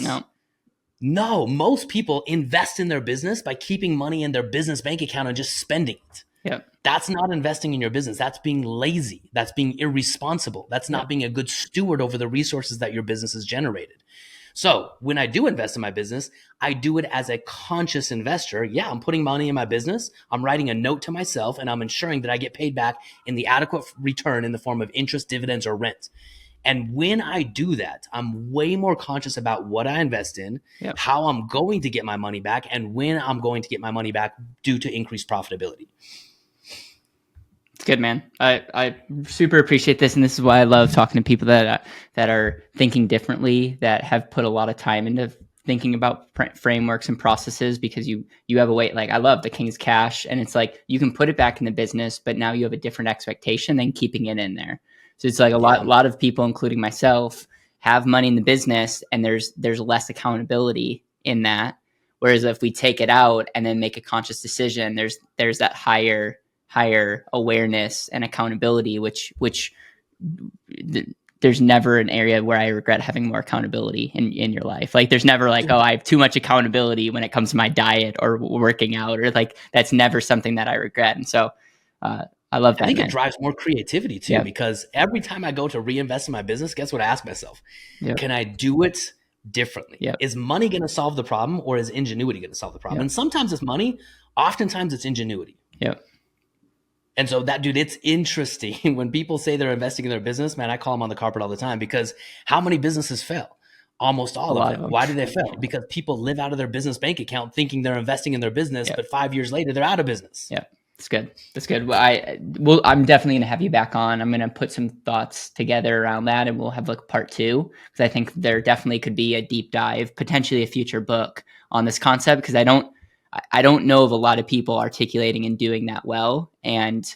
No. Most people invest in their business by keeping money in their business bank account and just spending it. Yep. That's not investing in your business. That's being lazy. That's being irresponsible. That's not being a good steward over the resources that your business has generated. So when I do invest in my business, I do it as a conscious investor. Yeah, I'm putting money in my business. I'm writing a note to myself and I'm ensuring that I get paid back in the adequate return in the form of interest, dividends, or rent. And when I do that, I'm way more conscious about what I invest in, how I'm going to get my money back, and when I'm going to get my money back due to increased profitability. It's good, man. I super appreciate this, and this is why I love talking to people that are thinking differently, that have put a lot of time into thinking about frameworks and processes, because you have a way. Like, I love the King's Cash, and it's like you can put it back in the business, but now you have a different expectation than keeping it in there. So it's like a lot of people, including myself, have money in the business, and there's less accountability in that. Whereas if we take it out and then make a conscious decision, there's that higher awareness and accountability, which there's never an area where I regret having more accountability in your life. Like, there's never like, oh, I have too much accountability when it comes to my diet or working out, or like, that's never something that I regret. And so I love that. I think it drives more creativity too, because every time I go to reinvest in my business, guess what I ask myself? Can I do it differently? Is money going to solve the problem, or is ingenuity going to solve the problem? And sometimes it's money, oftentimes it's ingenuity. And so it's interesting when people say they're investing in their business, man, I call them on the carpet all the time, because how many businesses fail? Almost all of them. Why do they fail? Because people live out of their business bank account thinking they're investing in their business, but 5 years later, they're out of business. That's good. That's good. Well, I'm definitely going to have you back on. I'm going to put some thoughts together around that, and we'll have like part 2, because I think there definitely could be a deep dive, potentially a future book on this concept, because I don't know of a lot of people articulating and doing that well. And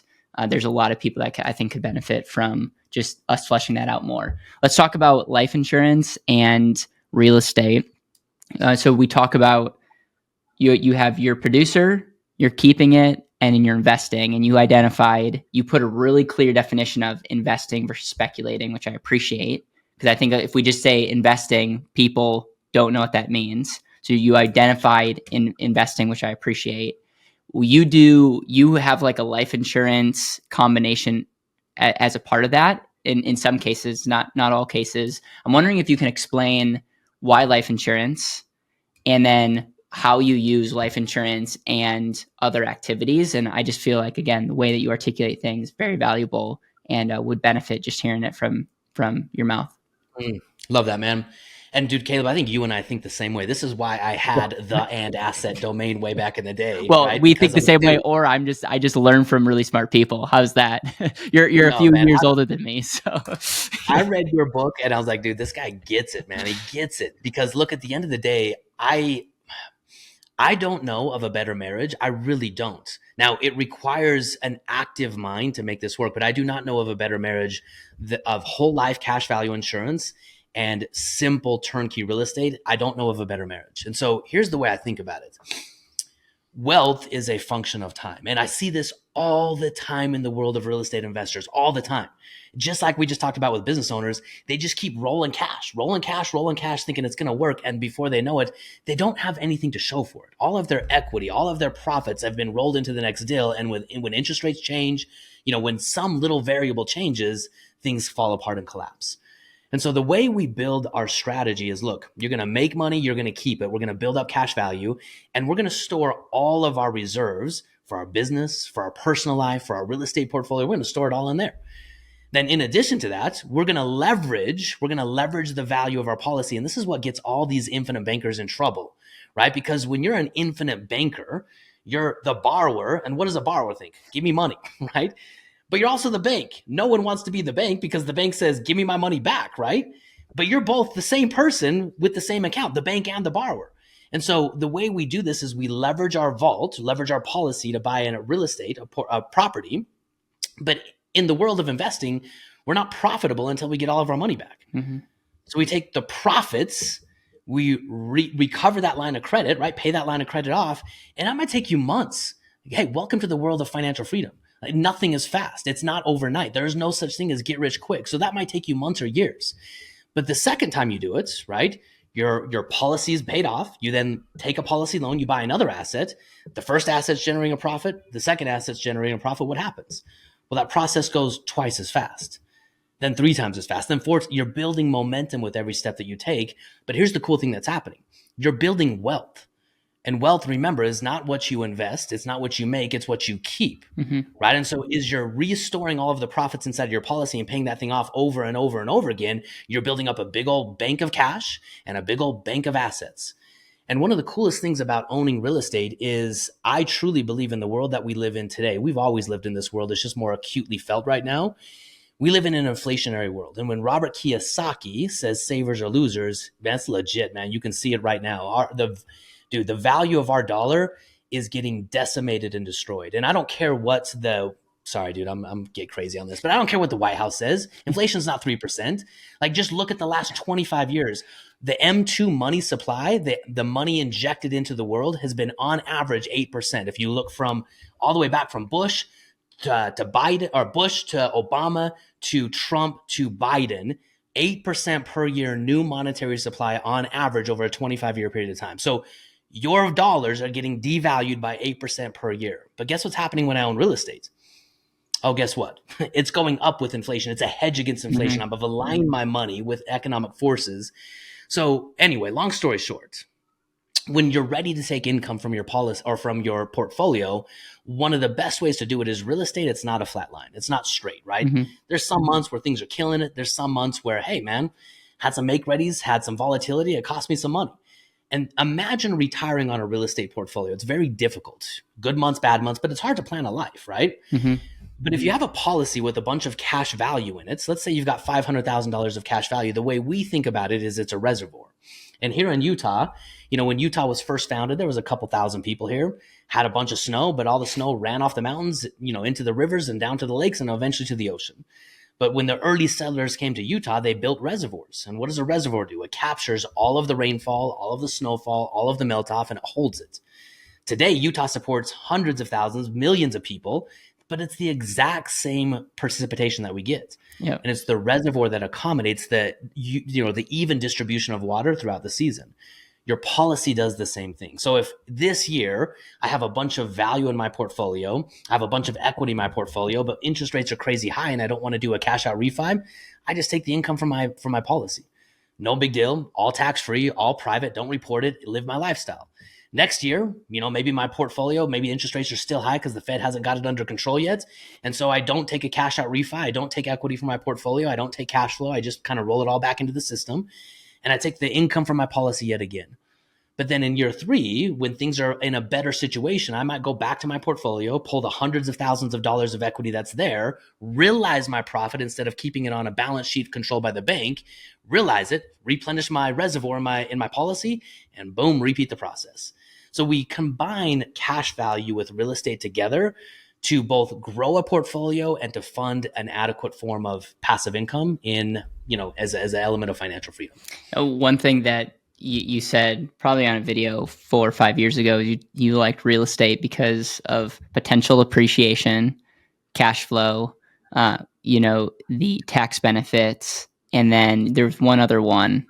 there's a lot of people that I think could benefit from just us fleshing that out more. Let's talk about life insurance and real estate. So we talk about you have your producer, you're keeping it, and then you're investing. And you put a really clear definition of investing versus speculating, which I appreciate, because I think if we just say investing, people don't know what that means. So you identified in investing, which I appreciate. You have like a life insurance combination as a part of that in some cases, not all cases. I'm wondering if you can explain why life insurance, and then how you use life insurance and other activities. And I just feel like, again, the way that you articulate things, very valuable, and would benefit just hearing it from your mouth. Love that, man. And dude, Caleb, I think you and I think the same way. This is why I had the and asset domain way back in the day. Well, right? we Because think the I'm like, same way, dude, or I just learn from really smart people. How's that? You're a no, few man. years older than me, so I read your book and I was like, dude, this guy gets it, man. He gets it. Because look, at the end of the day, I don't know of a better marriage. I really don't. Now, it requires an active mind to make this work, but I do not know of a better marriage of whole life cash value insurance and simple turnkey real estate. I don't know of a better marriage. And so here's the way I think about it. Wealth is a function of time. And I see this all the time in the world of real estate investors, all the time. Just like we just talked about with business owners, they just keep rolling cash, thinking it's going to work. And before they know it, they don't have anything to show for it. All of their equity, all of their profits have been rolled into the next deal. And when interest rates change, when some little variable changes, things fall apart and collapse. And so the way we build our strategy is, look, you're going to make money, you're going to keep it. We're going to build up cash value, and we're going to store all of our reserves for our business, for our personal life, for our real estate portfolio. We're going to store it all in there. Then in addition to that, we're going to leverage the value of our policy. And this is what gets all these infinite bankers in trouble, right? Because when you're an infinite banker, you're the borrower. And what does a borrower think? Give me money, right? But you're also the bank. No one wants to be the bank because the bank says, give me my money back, right? But you're both the same person with the same account, the bank and the borrower. And so the way we do this is we leverage our vault, leverage our policy to buy in a real estate, a property. But in the world of investing, we're not profitable until we get all of our money back. Mm-hmm. So we take the profits, we recover that line of credit, right? Pay that line of credit off. And that might take you months. Hey, welcome to the world of financial freedom. Like, nothing is fast. It's not overnight. There is no such thing as get rich quick. So that might take you months or years. But the second time you do it, right, your policy is paid off. You then take a policy loan, you buy another asset. The first asset's generating a profit. The second asset's generating a profit. What happens? Well, that process goes twice as fast, then 3 times as fast, then 4. You're building momentum with every step that you take. But here's the cool thing that's happening. You're building wealth. And wealth, remember, is not what you invest. It's not what you make. It's what you keep, right? And so as you're restoring all of the profits inside of your policy and paying that thing off over and over and over again, you're building up a big old bank of cash and a big old bank of assets. And one of the coolest things about owning real estate is I truly believe in the world that we live in today. We've always lived in this world. It's just more acutely felt right now. We live in an inflationary world. And when Robert Kiyosaki says savers are losers, that's legit, man. You can see it right now. The value of our dollar is getting decimated and destroyed. And I don't care what sorry, dude, I'm get crazy on this, but I don't care what the White House says. Inflation's not 3%. Like, just look at the last 25 years. The M2 money supply, the money injected into the world has been on average 8%. If you look from all the way back from Bush to Biden, or Bush to Obama to Trump to Biden, 8% per year new monetary supply on average over a 25-year period of time. So your dollars are getting devalued by 8% per year. But guess what's happening when I own real estate? Oh, guess what? It's going up with inflation. It's a hedge against inflation. I've aligned my money with economic forces. So anyway, long story short, when you're ready to take income from your policy or from your portfolio, one of the best ways to do it is real estate. It's not a flat line. It's not straight, right? There's some months where things are killing it. There's some months where, hey, man, had some make readies, had some volatility. It cost me some money. And imagine retiring on a real estate portfolio. It's very difficult. Good months, bad months, but it's hard to plan a life, right? But if you have a policy with a bunch of cash value in it, so let's say you've got $500,000 of cash value, the way we think about it is it's a reservoir. And here in Utah, when Utah was first founded, there was a couple thousand people here, had a bunch of snow, but all the snow ran off the mountains, into the rivers and down to the lakes and eventually to the ocean. But when the early settlers came to Utah, they built reservoirs. And what does a reservoir do? It captures all of the rainfall, all of the snowfall, all of the melt off, and it holds it. Today, Utah supports hundreds of thousands, millions of people, but it's the exact same precipitation that we get. Yep. And it's the reservoir that accommodates the even distribution of water throughout the season. Your policy does the same thing. So if this year I have a bunch of value in my portfolio, I have a bunch of equity in my portfolio, but interest rates are crazy high and I don't want to do a cash out refi, I just take the income from my policy. No big deal, all tax free, all private, don't report it, live my lifestyle. Next year, maybe my portfolio, maybe interest rates are still high because the Fed hasn't got it under control yet. And so I don't take a cash out refi. I don't take equity from my portfolio. I don't take cash flow. I just kind of roll it all back into the system. And I take the income from my policy yet again. But then in year 3, when things are in a better situation, I might go back to my portfolio, pull the hundreds of thousands of dollars of equity that's there, realize my profit instead of keeping it on a balance sheet controlled by the bank, realize it, replenish my reservoir in my policy, and boom, repeat the process. So we combine cash value with real estate together to both grow a portfolio and to fund an adequate form of passive income as an element of financial freedom. One thing that you said probably on a video 4 or 5 years ago, you liked real estate because of potential appreciation, cash flow, the tax benefits, and then there's one other one,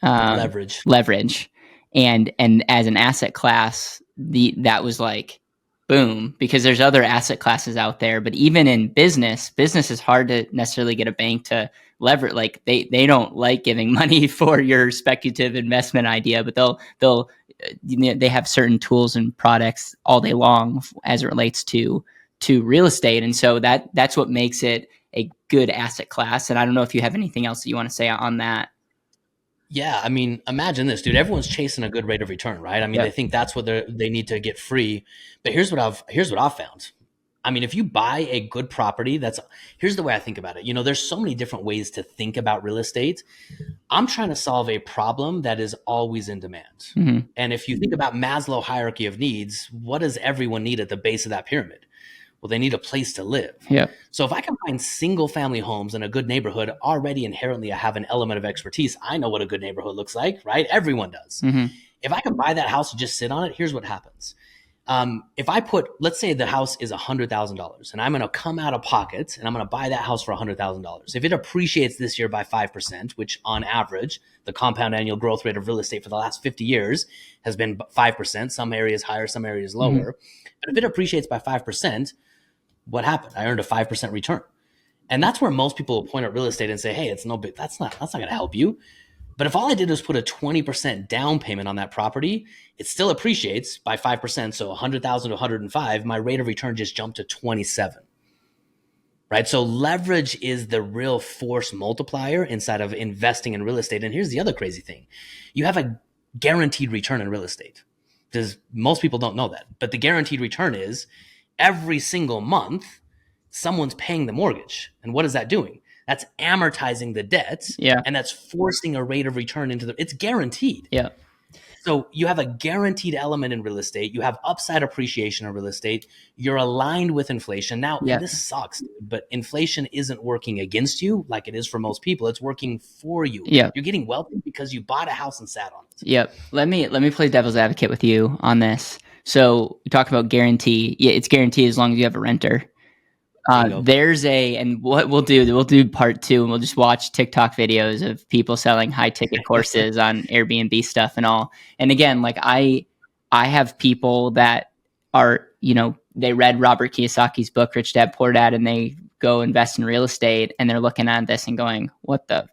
leverage. And as an asset class, that was like boom, because there's other asset classes out there. But even in business is hard to necessarily get a bank to leverage. Like they don't like giving money for your speculative investment idea, but they'll they have certain tools and products all day long as it relates to real estate. And so that's what makes it a good asset class. And I don't know if you have anything else that you want to say on that. Yeah, I mean, imagine this, dude. Everyone's chasing a good rate of return, right? I mean, They think that's what they need to get free. But here's what I've found. I mean, if you buy a good property, here's the way I think about it. There's so many different ways to think about real estate. I'm trying to solve a problem that is always in demand. Mm-hmm. And if you think about Maslow hierarchy of needs, what does everyone need at the base of that pyramid? Well, they need a place to live. Yeah. So if I can find single family homes in a good neighborhood, already inherently I have an element of expertise. I know what a good neighborhood looks like, right? Everyone does. Mm-hmm. If I can buy that house and just sit on it, here's what happens. If I let's say the house is $100,000 and I'm going to come out of pocket and I'm going to buy that house for $100,000. If it appreciates this year by 5%, which on average, the compound annual growth rate of real estate for the last 50 years has been 5%, some areas higher, some areas lower. Mm-hmm. But if it appreciates by 5%, what happened? I earned a 5% return. And that's where most people will point at real estate and say, hey, it's no big, that's not going to help you. But if all I did was put a 20% down payment on that property, it still appreciates by 5%. So 100,000 to 105, my rate of return just jumped to 27. Right? So leverage is the real force multiplier inside of investing in real estate. And here's the other crazy thing. You have a guaranteed return in real estate. Because most people don't know that. But the guaranteed return is every single month, someone's paying the mortgage. And what is that doing? That's amortizing the debt. Yeah. And that's forcing a rate of return it's guaranteed. Yeah. So you have a guaranteed element in real estate. You have upside appreciation in real estate. You're aligned with inflation. Now, This sucks, but inflation isn't working against you like it is for most people. It's working for you. Yeah. You're getting wealthy because you bought a house and sat on it. Yep. Let me play devil's advocate with you on this. So we talk about guarantee. Yeah, it's guaranteed as long as you have a renter. And what we'll do part 2, and we'll just watch TikTok videos of people selling high ticket courses on Airbnb stuff and all. And again, like I have people that are, they read Robert Kiyosaki's book, Rich Dad, Poor Dad, and they go invest in real estate and they're looking at this and going, what the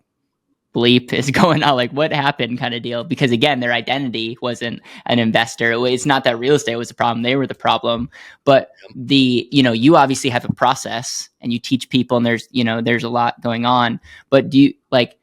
bleep is going on? Like, what happened kind of deal? Because again, their identity wasn't an investor. It's not that real estate was the problem. They were the problem. But you obviously have a process and you teach people and there's a lot going on. But do you like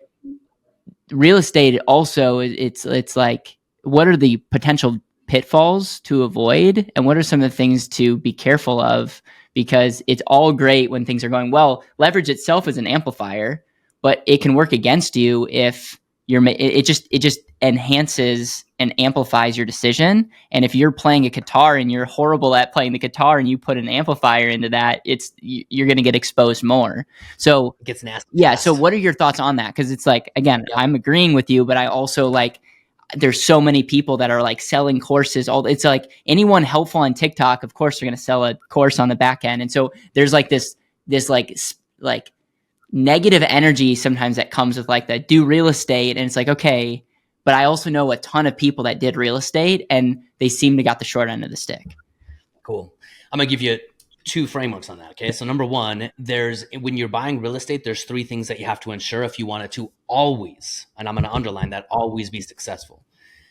real estate also? It's like, what are the potential pitfalls to avoid? And what are some of the things to be careful of? Because it's all great when things are going well. Leverage itself is an amplifier, but it can work against you if it just enhances and amplifies your decision. And if you're playing a guitar and you're horrible at playing the guitar and you put an amplifier into that, you're going to get exposed more. So It gets nasty. yeah. Fast. So what are your thoughts on that? Because it's like, again, Yep. I'm agreeing with you, but I also like, there's so many people that are like selling courses. It's like anyone helpful on TikTok, of course, they're going to sell a course on the back end. And so there's like this like negative energy sometimes that comes with like that do real estate. And it's like, okay, but I also know a ton of people that did real estate and they seem to got the short end of the stick. Cool. I'm going to give you 2 frameworks on that. Okay. So number 1, when you're buying real estate, there's 3 things that you have to ensure if you want it to always, and I'm going to underline that, always be successful.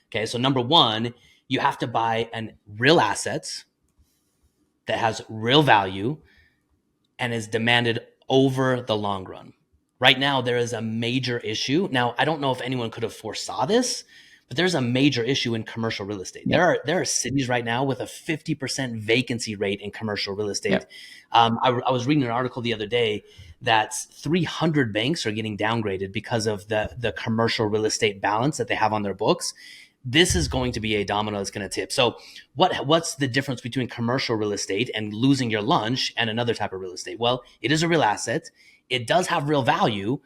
Okay. So number 1, you have to buy an real asset that has real value and is demanded over the long run. Right now, there is a major issue. Now, I don't know if anyone could have foresaw this, but there's a major issue in commercial real estate. Yeah. There are cities right now with a 50% vacancy rate in commercial real estate. Yeah. I was reading an article the other day that 300 banks are getting downgraded because of the commercial real estate balance that they have on their books. This is going to be a domino that's going to tip. So what's the difference between commercial real estate and losing your lunch and another type of real estate? Well, it is a real asset. It does have real value,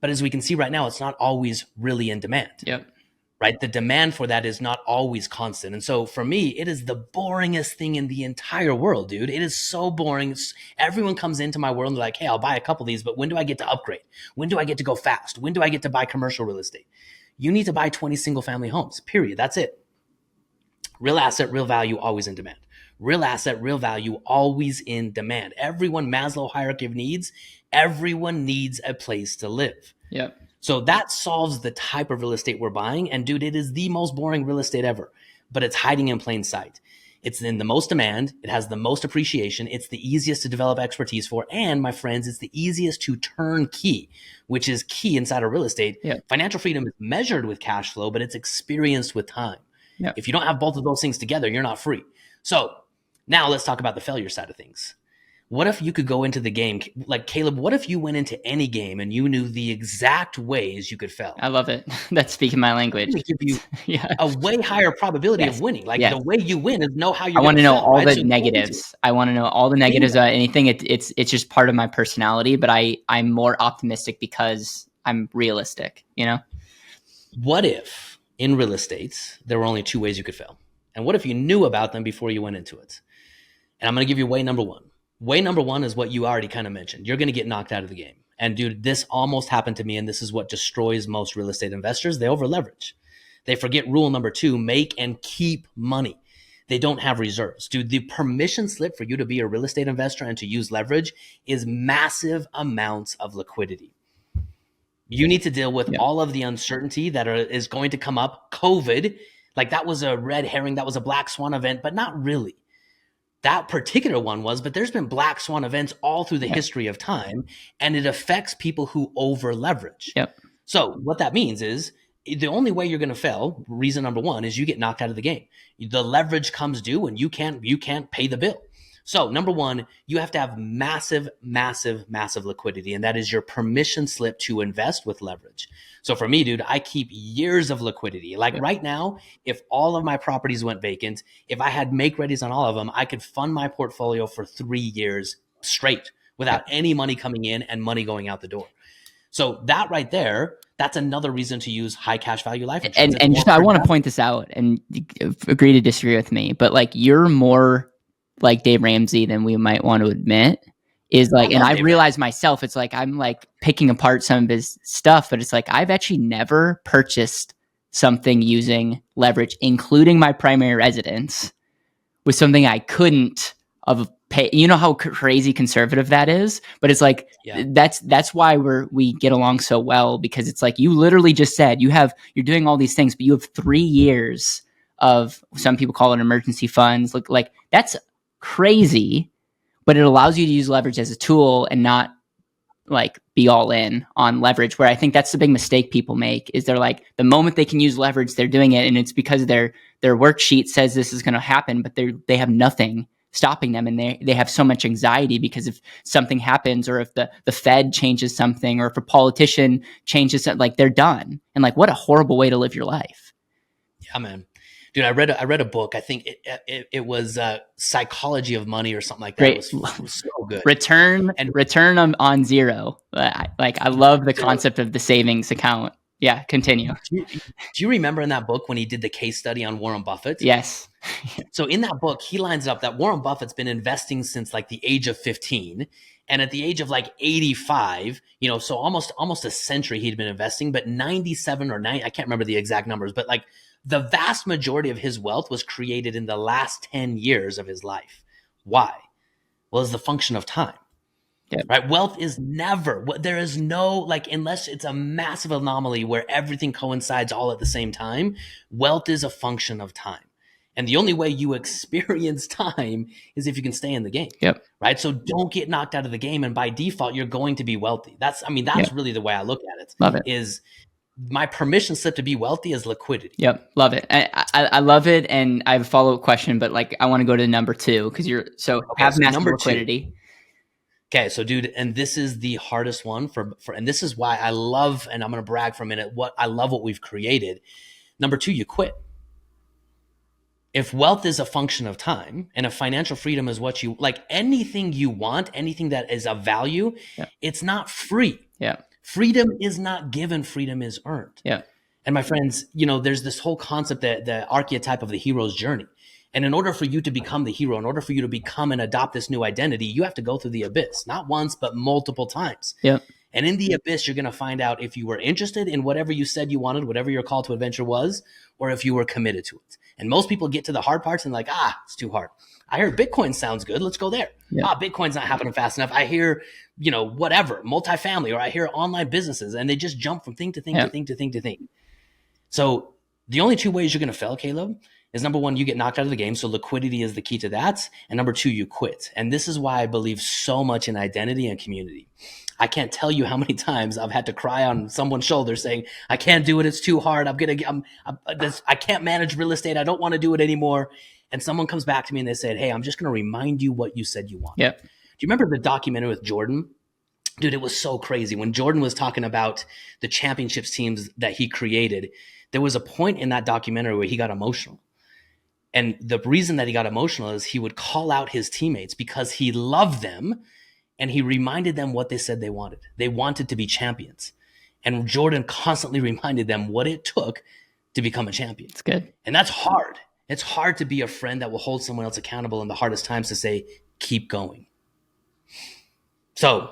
but as we can see right now, it's not always really in demand. Yep. Right? The demand for that is not always constant. And so for me, it is the boringest thing in the entire world, dude. It is so boring. Everyone comes into my world and they're like, hey, I'll buy a couple of these, but when do I get to upgrade? When do I get to go fast? When do I get to buy commercial real estate? You need to buy 20 single family homes, period. That's it. Real asset, real value, always in demand. Real asset, real value, always in demand. Everyone, Maslow hierarchy of needs, everyone needs a place to live. Yep. So that solves the type of real estate we're buying. And dude, it is the most boring real estate ever, but it's hiding in plain sight. It's in the most demand. It has the most appreciation. It's the easiest to develop expertise for. And my friends, it's the easiest to turn key, which is key inside of real estate. Yeah. Financial freedom is measured with cash flow, but it's experienced with time. Yeah. If you don't have both of those things together, you're not free. So now let's talk about the failure side of things. What if you could go into the game, like Caleb, what if you went into any game and you knew the exact ways you could fail? I love it. That's speaking my language. It's going to give you Yeah. a way higher probability Yes. of winning. Like Yes. the way you win is know how you're I want to know fail, all right? the So go into it. negatives. I want to know all the negatives. Anything. It's just part of my personality, but I'm more optimistic because I'm realistic. You know. What if in real estate there were only 2 ways you could fail? And what if you knew about them before you went into it? And I'm going to give you way number 1. Way number 1 is what you already kind of mentioned. You're going to get knocked out of the game. And dude, this almost happened to me. And this is what destroys most real estate investors. They over leverage. They forget rule number 2, make and keep money. They don't have reserves. Dude, the permission slip for you to be a real estate investor and to use leverage is massive amounts of liquidity. You need to deal with all of the uncertainty that is going to come up. COVID, like that was a red herring. That was a black swan event, but not really. That particular one was, but there's been black swan events all through the history of time, and it affects people who over leverage. Yep. So what that means is the only way you're going to fail, reason number 1, is you get knocked out of the game. The leverage comes due and you can't pay the bill. So number 1, you have to have massive, massive, massive liquidity. And that is your permission slip to invest with leverage. So for me, dude, I keep years of liquidity. Like right now, if all of my properties went vacant, if I had make readies on all of them, I could fund my portfolio for 3 years straight without any money coming in and money going out the door. So that right there, that's another reason to use high cash value life insurance. And just, I want to point this out and agree to disagree with me, but like you're more like Dave Ramsey than we might want to admit. Is like, and I realize myself, it's like I'm like picking apart some of his stuff, but it's like I've actually never purchased something using leverage, including my primary residence, with something I couldn't of pay. You know how crazy conservative that is, but it's like that's why we get along so well, because it's like you literally just said you're doing all these things, but you have 3 years of, some people call it emergency funds. Like that's crazy, but it allows you to use leverage as a tool and not like be all in on leverage, where I think that's the big mistake people make, is they're like, the moment they can use leverage, they're doing it. And it's because their worksheet says this is going to happen, but they have nothing stopping them, and they have so much anxiety because if something happens, or if the Fed changes something, or if a politician changes it, like, they're done. And like, what a horrible way to live your life. Yeah, man. Dude, I read a book. I think it was Psychology of Money or something like that. Great. It was so good. Return on zero. I love the So, concept of the savings account. Yeah, continue. do you remember in that book when he did the case study on Warren Buffett? Yes. So in that book, he lines up that Warren Buffett's been investing since like the age of 15. And at the age of like 85, so almost a century he'd been investing, but 97 or 90, I can't remember the exact numbers, but like the vast majority of his wealth was created in the last 10 years of his life. Why? Well, it's the function of time. Yep. Right? Wealth is never, there is no, like, unless it's a massive anomaly where everything coincides all at the same time, wealth is a function of time. And the only way you experience time is if you can stay in the game. Yep. Right? So don't get knocked out of the game. And by default, you're going to be wealthy. That's Yep. really the way I look at it. Love it. Is my permission slip to be wealthy is liquidity. Yep. Love it. I love it. And I have a follow-up question, but like, I want to go to number 2 because have massive liquidity. 2. Okay, so dude, and this is the hardest one for and this is why I love, and I'm going to brag for a minute, I love what we've created. Number 2, you quit. If wealth is a function of time and if financial freedom is what you like, anything you want, anything that is of value, it's not free. Yeah. Freedom is not given, freedom is earned. Yeah. And my friends, there's this whole concept that the archetype of the hero's journey. And in order for you to become the hero, in order for you to become and adopt this new identity, you have to go through the abyss, not once, but multiple times. Yep. And in the abyss, you're going to find out if you were interested in whatever you said you wanted, whatever your call to adventure was, or if you were committed to it. And most people get to the hard parts and like, it's too hard. I heard Bitcoin sounds good. Let's go there. Yep. Bitcoin's not happening fast enough. I hear, whatever, multifamily, or I hear online businesses, and they just jump from thing to thing to thing to thing to thing. So the only 2 ways you're going to fail, Caleb, is number 1, you get knocked out of the game. So liquidity is the key to that. And number 2, you quit. And this is why I believe so much in identity and community. I can't tell you how many times I've had to cry on someone's shoulder saying, I can't do it. It's too hard. I can't manage real estate. I don't want to do it anymore. And someone comes back to me and they said, hey, I'm just going to remind you what you said you want. Yep. Do you remember the documentary with Jordan? Dude, it was so crazy. When Jordan was talking about the championships teams that he created, there was a point in that documentary where he got emotional. And the reason that he got emotional is he would call out his teammates because he loved them and he reminded them what they said they wanted. They wanted to be champions. And Jordan constantly reminded them what it took to become a champion. It's good. And that's hard. It's hard to be a friend that will hold someone else accountable in the hardest times to say, keep going. So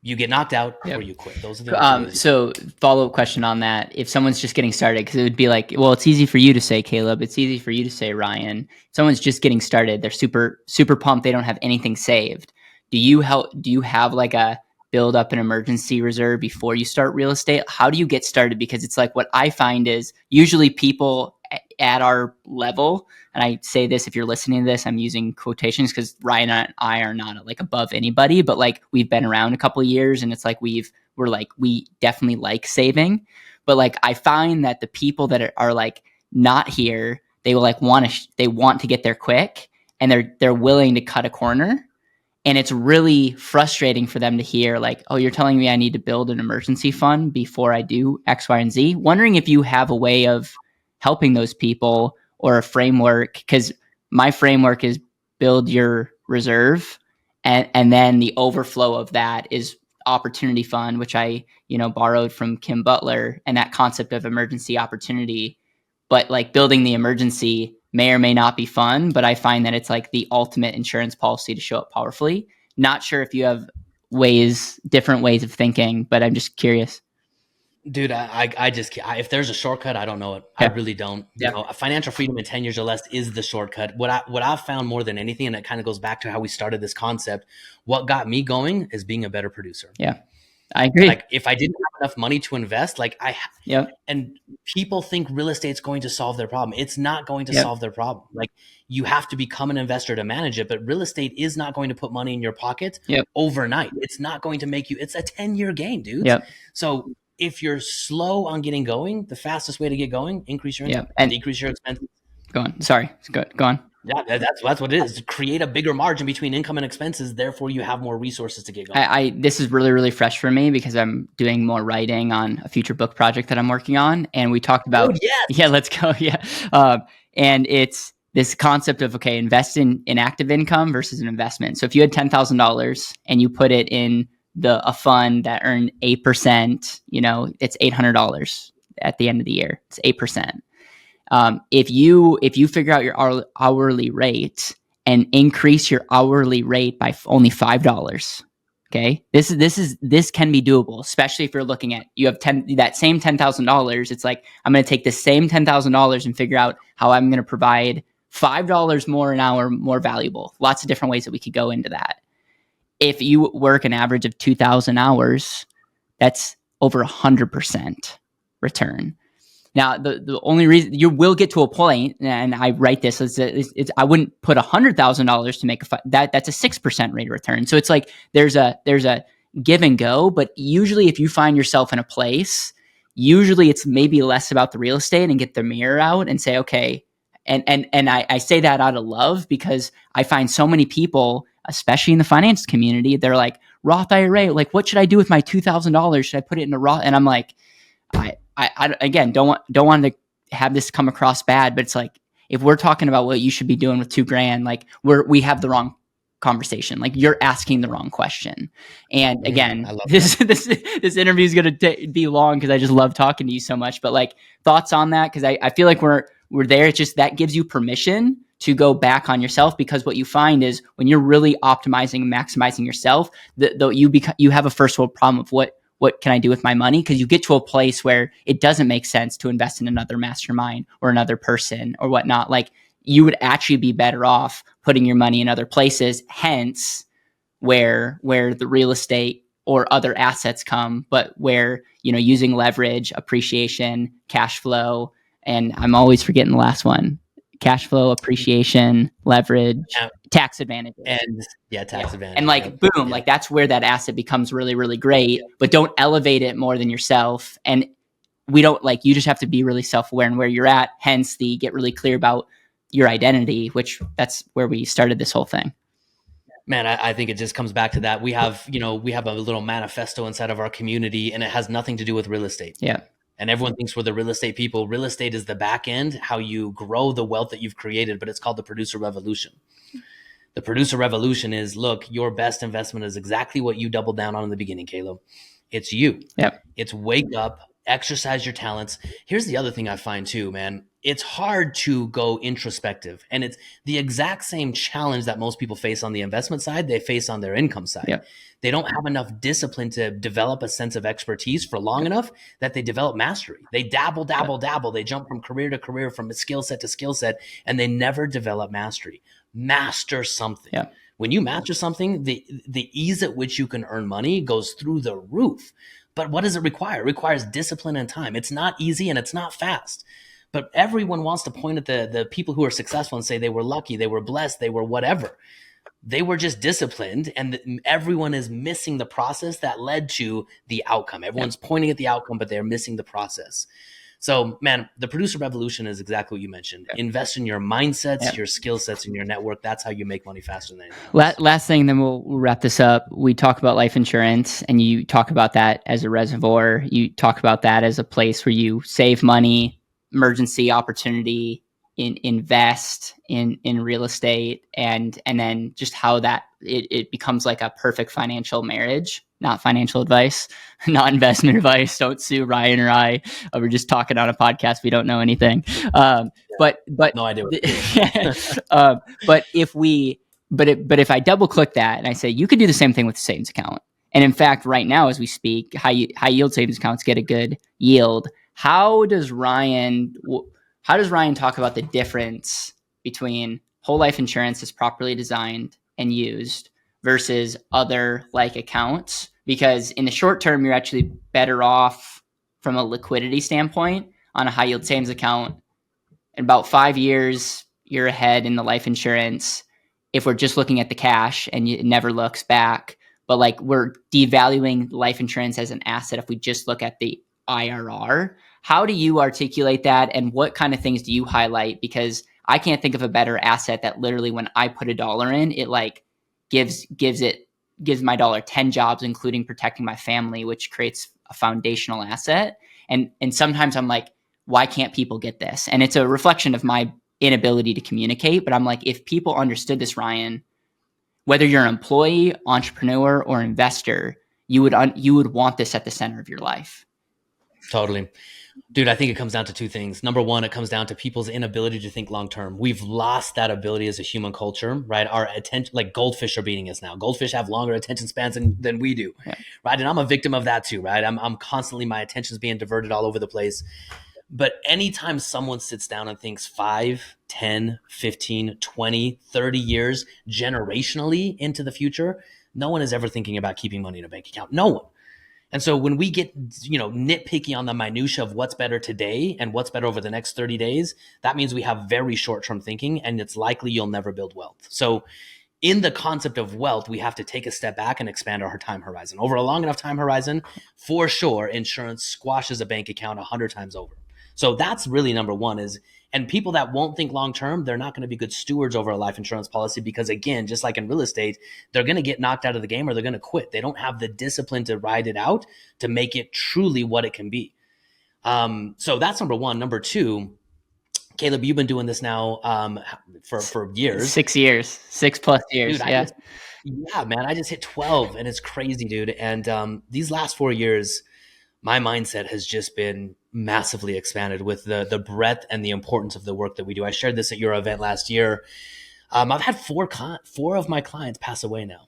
you get knocked out or you quit. Those are the so follow-up question on that. If someone's just getting started, because it would be like, well, it's easy for you to say, Caleb. It's easy for you to say, Ryan. Someone's just getting started. They're super, super pumped. They don't have anything saved. Do you have like a build up an emergency reserve before you start real estate? How do you get started? Because it's like, what I find is usually people at our level, and I say this, if you're listening to this, I'm using quotations because Ryan and I are not like above anybody, but like we've been around a couple of years and it's like we definitely like saving. But like I find that the people that are like not here, they will like they want to get there quick and they're willing to cut a corner. And it's really frustrating for them to hear like, oh, you're telling me I need to build an emergency fund before I do X, Y, and Z. Wondering if you have a way of helping those people or a framework, because my framework is build your reserve. And then the overflow of that is opportunity fund, which I, borrowed from Kim Butler, and that concept of emergency opportunity. But like building the emergency may or may not be fun, but I find that it's like the ultimate insurance policy to show up powerfully. Not sure if you have different ways of thinking, but I'm just curious. Dude, I just if there's a shortcut, I don't know it. Yeah. I really don't. Financial freedom in 10 years or less is the shortcut. What I've found more than anything, and it kind of goes back to how we started this concept, what got me going is being a better producer. Yeah. I agree. Like if I didn't have enough money to invest, and people think real estate's going to solve their problem. It's not going to solve their problem. Like you have to become an investor to manage it, but real estate is not going to put money in your pocket overnight. It's not going to make you, it's a 10-year game, dude. So if you're slow on getting going, the fastest way to get going, increase your income and decrease your expenses. Go on. Sorry. Go on. Yeah, that's what it is. Create a bigger margin between income and expenses. Therefore, you have more resources to get going. I this is really, really fresh for me because I'm doing more writing on a future book project that I'm working on. And we talked about, Dude, yes. yeah, let's go. Yeah. And it's this concept of, okay, invest in active income versus an investment. So if you had $10,000 and you put it in a fund that earned 8%, it's $800 at the end of the year. It's 8%. If you figure out your hourly rate and increase your hourly rate by only $5, okay, this can be doable, especially if you're looking at, you have that same $10,000. It's like, I'm going to take the same $10,000 and figure out how I'm going to provide $5 more an hour more valuable. Lots of different ways that we could go into that. If you work an average of 2,000 hours, that's over 100% return. Now, the only reason you will get to a point, and I write this, is I wouldn't put $100,000 to make that's a 6% rate of return. So it's like there's a give and go, but usually if you find yourself in a place, usually it's maybe less about the real estate and get the mirror out and say, okay, and I say that out of love because I find so many people, especially in the finance community, they're like, Roth IRA, like, what should I do with my $2,000? Should I put it in a Roth? And I'm like, I again don't want to have this come across bad, but it's like, if we're talking about what you should be doing with $2,000, like we have the wrong conversation. Like, you're asking the wrong question. And again, this interview is going to be long because I just love talking to you so much. But like, thoughts on that? Because I feel like we're there. It's just that gives you permission to go back on yourself, because what you find is when you're really optimizing and maximizing yourself, you have a first world problem of what can I do with my money? Because you get to a place where it doesn't make sense to invest in another mastermind or another person or whatnot. Like, you would actually be better off putting your money in other places, hence where the real estate or other assets come, but where, using leverage, appreciation, cash flow, and I'm always forgetting the last one. Cash flow, appreciation, leverage, tax advantages. And tax advantage. And like, boom, like that's where that asset becomes really, really great, but don't elevate it more than yourself. And we don't, like, you just have to be really self-aware and where you're at, hence the get really clear about your identity, which that's where we started this whole thing. Man, I think it just comes back to that. We have a little manifesto inside of our community, and it has nothing to do with real estate. Yeah. And everyone thinks we're the real estate people. Real estate is the back end, how you grow the wealth that you've created, but it's called the producer revolution. The producer revolution is, look, your best investment is exactly what you doubled down on in the beginning, Caleb. It's you. Yep. It's wake up, exercise your talents. Here's the other thing I find too, man. It's hard to go introspective. And it's the exact same challenge that most people face on the investment side, they face on their income side. Yep. They don't have enough discipline to develop a sense of expertise for long enough that they develop mastery. They dabble. They jump from career to career, from skill set to skill set, and they never develop mastery. Master something. Yeah. When you master something, the ease at which you can earn money goes through the roof. But what does it require? It requires discipline and time. It's not easy and it's not fast. But everyone wants to point at the people who are successful and say they were lucky, they were blessed, they were whatever. They were just disciplined, and everyone is missing the process that led to the outcome. Everyone's pointing at the outcome, but they're missing the process. So, man, the producer revolution is exactly what you mentioned. Invest in your mindsets, your skill sets, and your network. That's how you make money faster than anything else. Last thing, then we'll wrap this up. We talk about life insurance, and you talk about that as a reservoir. You talk about that as a place where you save money, emergency opportunity, invest in real estate, and then just how that it becomes like a perfect financial marriage. Not financial advice, not investment advice. Don't sue Ryan or I. We're just talking on a podcast. We don't know anything. But no idea. But if I double click that and I say you could do the same thing with the savings account, and in fact, right now as we speak, high yield savings accounts get a good yield. How does Ryan talk about the difference between whole life insurance that's properly designed and used versus other like accounts? Because in the short term, you're actually better off from a liquidity standpoint on a high yield savings account. In about 5 years, you're ahead in the life insurance if we're just looking at the cash and it never looks back. But like, we're devaluing life insurance as an asset if we just look at the IRR. How do you articulate that, and what kind of things do you highlight? Because I can't think of a better asset that literally when I put $1 in, it like gives my dollar 10 jobs, including protecting my family, which creates a foundational asset. And sometimes I'm like, why can't people get this? And it's a reflection of my inability to communicate. But I'm like, if people understood this, Ryan, whether you're an employee, entrepreneur, or investor, you would want this at the center of your life. Totally. Dude, I think it comes down to two things. Number one, it comes down to people's inability to think long term. We've lost that ability as a human culture, right? Our attention, like goldfish are beating us now. Goldfish have longer attention spans than we do, Yeah. right? And I'm a victim of that too, right? I'm constantly, my attention's being diverted all over the place. But anytime someone sits down and thinks 5, 10, 15, 20, 30 years generationally into the future, no one is ever thinking about keeping money in a bank account. No one. And so when we get, nitpicky on the minutia of what's better today and what's better over the next 30 days, that means we have very short-term thinking, and it's likely you'll never build wealth. So in the concept of wealth, we have to take a step back and expand our time horizon. Over a long enough time horizon, for sure, insurance squashes a bank account 100 times over. So that's really number one is, and people that won't think long-term, they're not going to be good stewards over a life insurance policy because again, just like in real estate, they're going to get knocked out of the game or they're going to quit. They don't have the discipline to ride it out to make it truly what it can be. So that's number one. Number two, Caleb, you've been doing this now for years. 6 years, 6+ years. Dude, Yeah. I just hit 12 and it's crazy, dude. And these last 4 years, my mindset has just been massively expanded with the breadth and the importance of the work that we do. I shared this at your event last year. I've had four of my clients pass away now,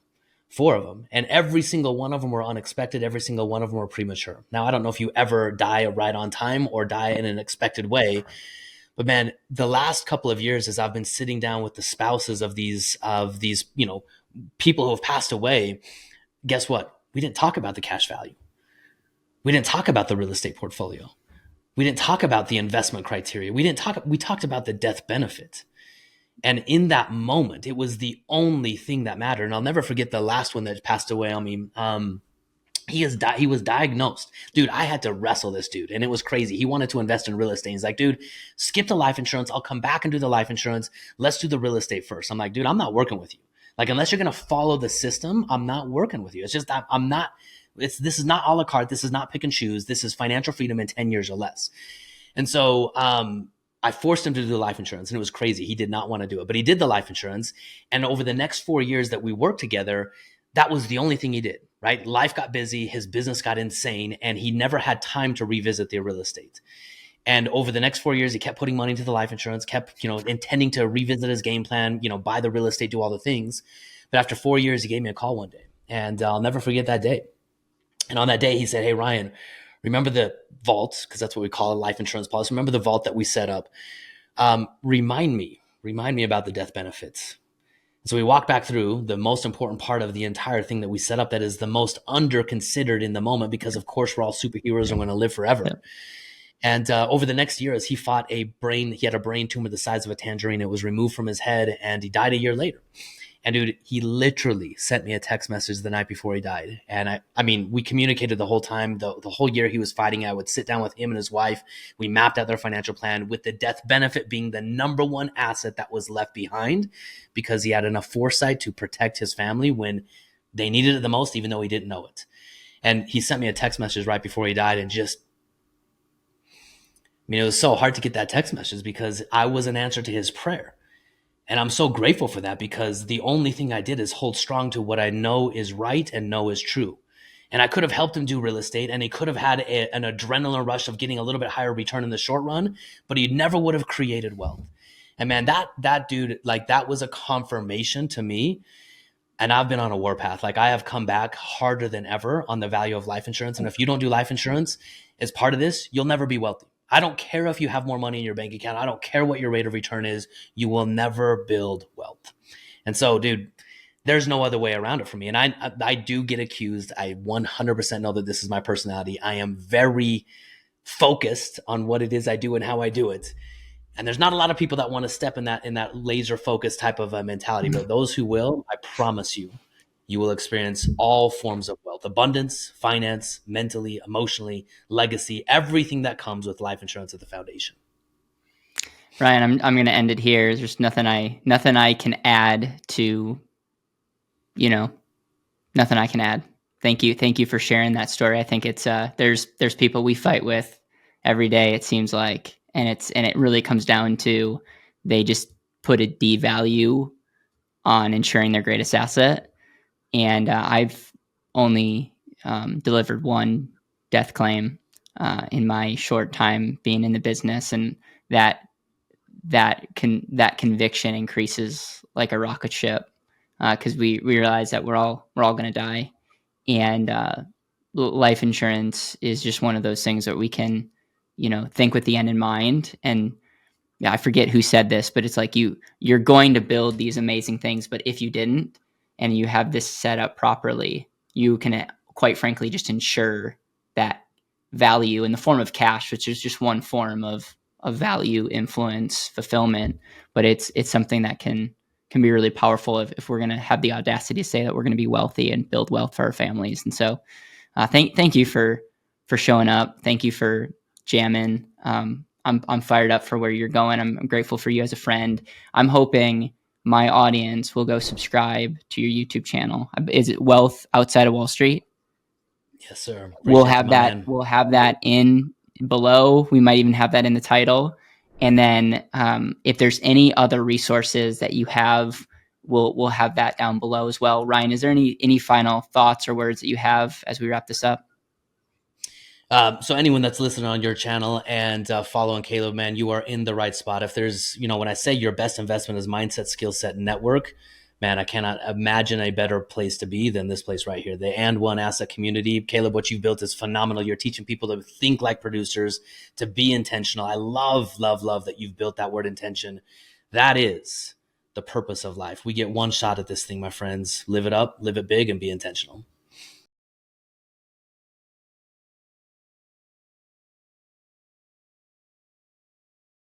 4 of them. And every single one of them were unexpected. Every single one of them were premature. Now, I don't know if you ever die right on time or die in an expected way. But man, the last couple of years, as I've been sitting down with the spouses of these, people who have passed away, guess what? We didn't talk about the cash value. We didn't talk about the real estate portfolio. We didn't talk about the investment criteria. We talked about the death benefit. And in that moment, it was the only thing that mattered. And I'll never forget the last one that passed away on me. He was diagnosed. Dude, I had to wrestle this dude. And it was crazy. He wanted to invest in real estate. He's like, dude, skip the life insurance. I'll come back and do the life insurance. Let's do the real estate first. I'm like, dude, I'm not working with you. Like, unless you're going to follow the system, I'm not working with you. It's just, I'm not. This is not a la carte. This is not pick and choose. This is financial freedom in 10 years or less. And so I forced him to do the life insurance, and it was crazy. He did not want to do it, but he did the life insurance. And over the next 4 years that we worked together, that was the only thing he did, right? Life got busy. His business got insane, and he never had time to revisit the real estate. And over the next 4 years, he kept putting money into the life insurance, kept, intending to revisit his game plan, buy the real estate, do all the things. But after 4 years, he gave me a call one day, and I'll never forget that day. And on that day, he said, hey, Ryan, remember the vault, because that's what we call a life insurance policy. Remember the vault that we set up. Remind me about the death benefits. So we walk back through the most important part of the entire thing that we set up that is the most under considered in the moment, because of course we're all superheroes and we're going to live forever. Yeah. And over the next year, as he had a brain tumor the size of a tangerine. It was removed from his head and he died a year later. And dude, he literally sent me a text message the night before he died. And I mean, we communicated the whole time, the whole year he was fighting. I would sit down with him and his wife. We mapped out their financial plan, with the death benefit being the number one asset that was left behind, because he had enough foresight to protect his family when they needed it the most, even though he didn't know it. And he sent me a text message right before he died, and it was so hard to get that text message because I was an answer to his prayer. And I'm so grateful for that, because the only thing I did is hold strong to what I know is right and know is true. And I could have helped him do real estate, and he could have had an adrenaline rush of getting a little bit higher return in the short run, but he never would have created wealth. And man, that dude, like, that was a confirmation to me. And I've been on a warpath. Like, I have come back harder than ever on the value of life insurance. And if you don't do life insurance as part of this, you'll never be wealthy. I don't care if you have more money in your bank account. I don't care what your rate of return is. You will never build wealth. And so, dude, there's no other way around it for me. And I do get accused. I 100% know that this is my personality. I am very focused on what it is I do and how I do it. And there's not a lot of people that want to step in that laser focused type of a mentality. But those who will, I promise you, you will experience all forms of wealth: abundance, finance, mentally, emotionally, legacy, everything that comes with life insurance at the foundation. Ryan, I'm going to end it here. There's nothing I can add to, you know, nothing I can add. Thank you for sharing that story. I think it's there's people we fight with every day. It seems like, and it really comes down to they just put a D value on ensuring their greatest asset. And I've only delivered one death claim in my short time being in the business, and that that conviction increases like a rocket ship because we realize that we're all going to die, and life insurance is just one of those things that we can think with the end in mind. And yeah, I forget who said this, but it's like you're going to build these amazing things, but if you didn't and you have this set up properly, you can quite frankly just ensure that value in the form of cash, which is just one form of value, influence, fulfillment. But it's something that can be really powerful if we're going to have the audacity to say that we're going to be wealthy and build wealth for our families. And so thank you for showing up. Thank you for jamming. I'm fired up for where you're going. I'm grateful for you as a friend. I'm hoping my audience will go subscribe to your YouTube channel. Is it Wealth Outside of Wall Street? Yes, sir. We'll Appreciate you, have my that. man. We'll have that in below. We might even have that in the title. And then if there's any other resources that you have, we'll have that down below as well. Ryan, is there any final thoughts or words that you have as we wrap this up? So anyone that's listening on your channel and following Caleb, man, you are in the right spot. If there's, when I say your best investment is mindset, skill set, and network, man, I cannot imagine a better place to be than this place right here. The And One Asset community. Caleb, what you've built is phenomenal. You're teaching people to think like producers, to be intentional. I love, love, love that you've built that word intention. That is the purpose of life. We get one shot at this thing, my friends. Live it up, live it big, and be intentional.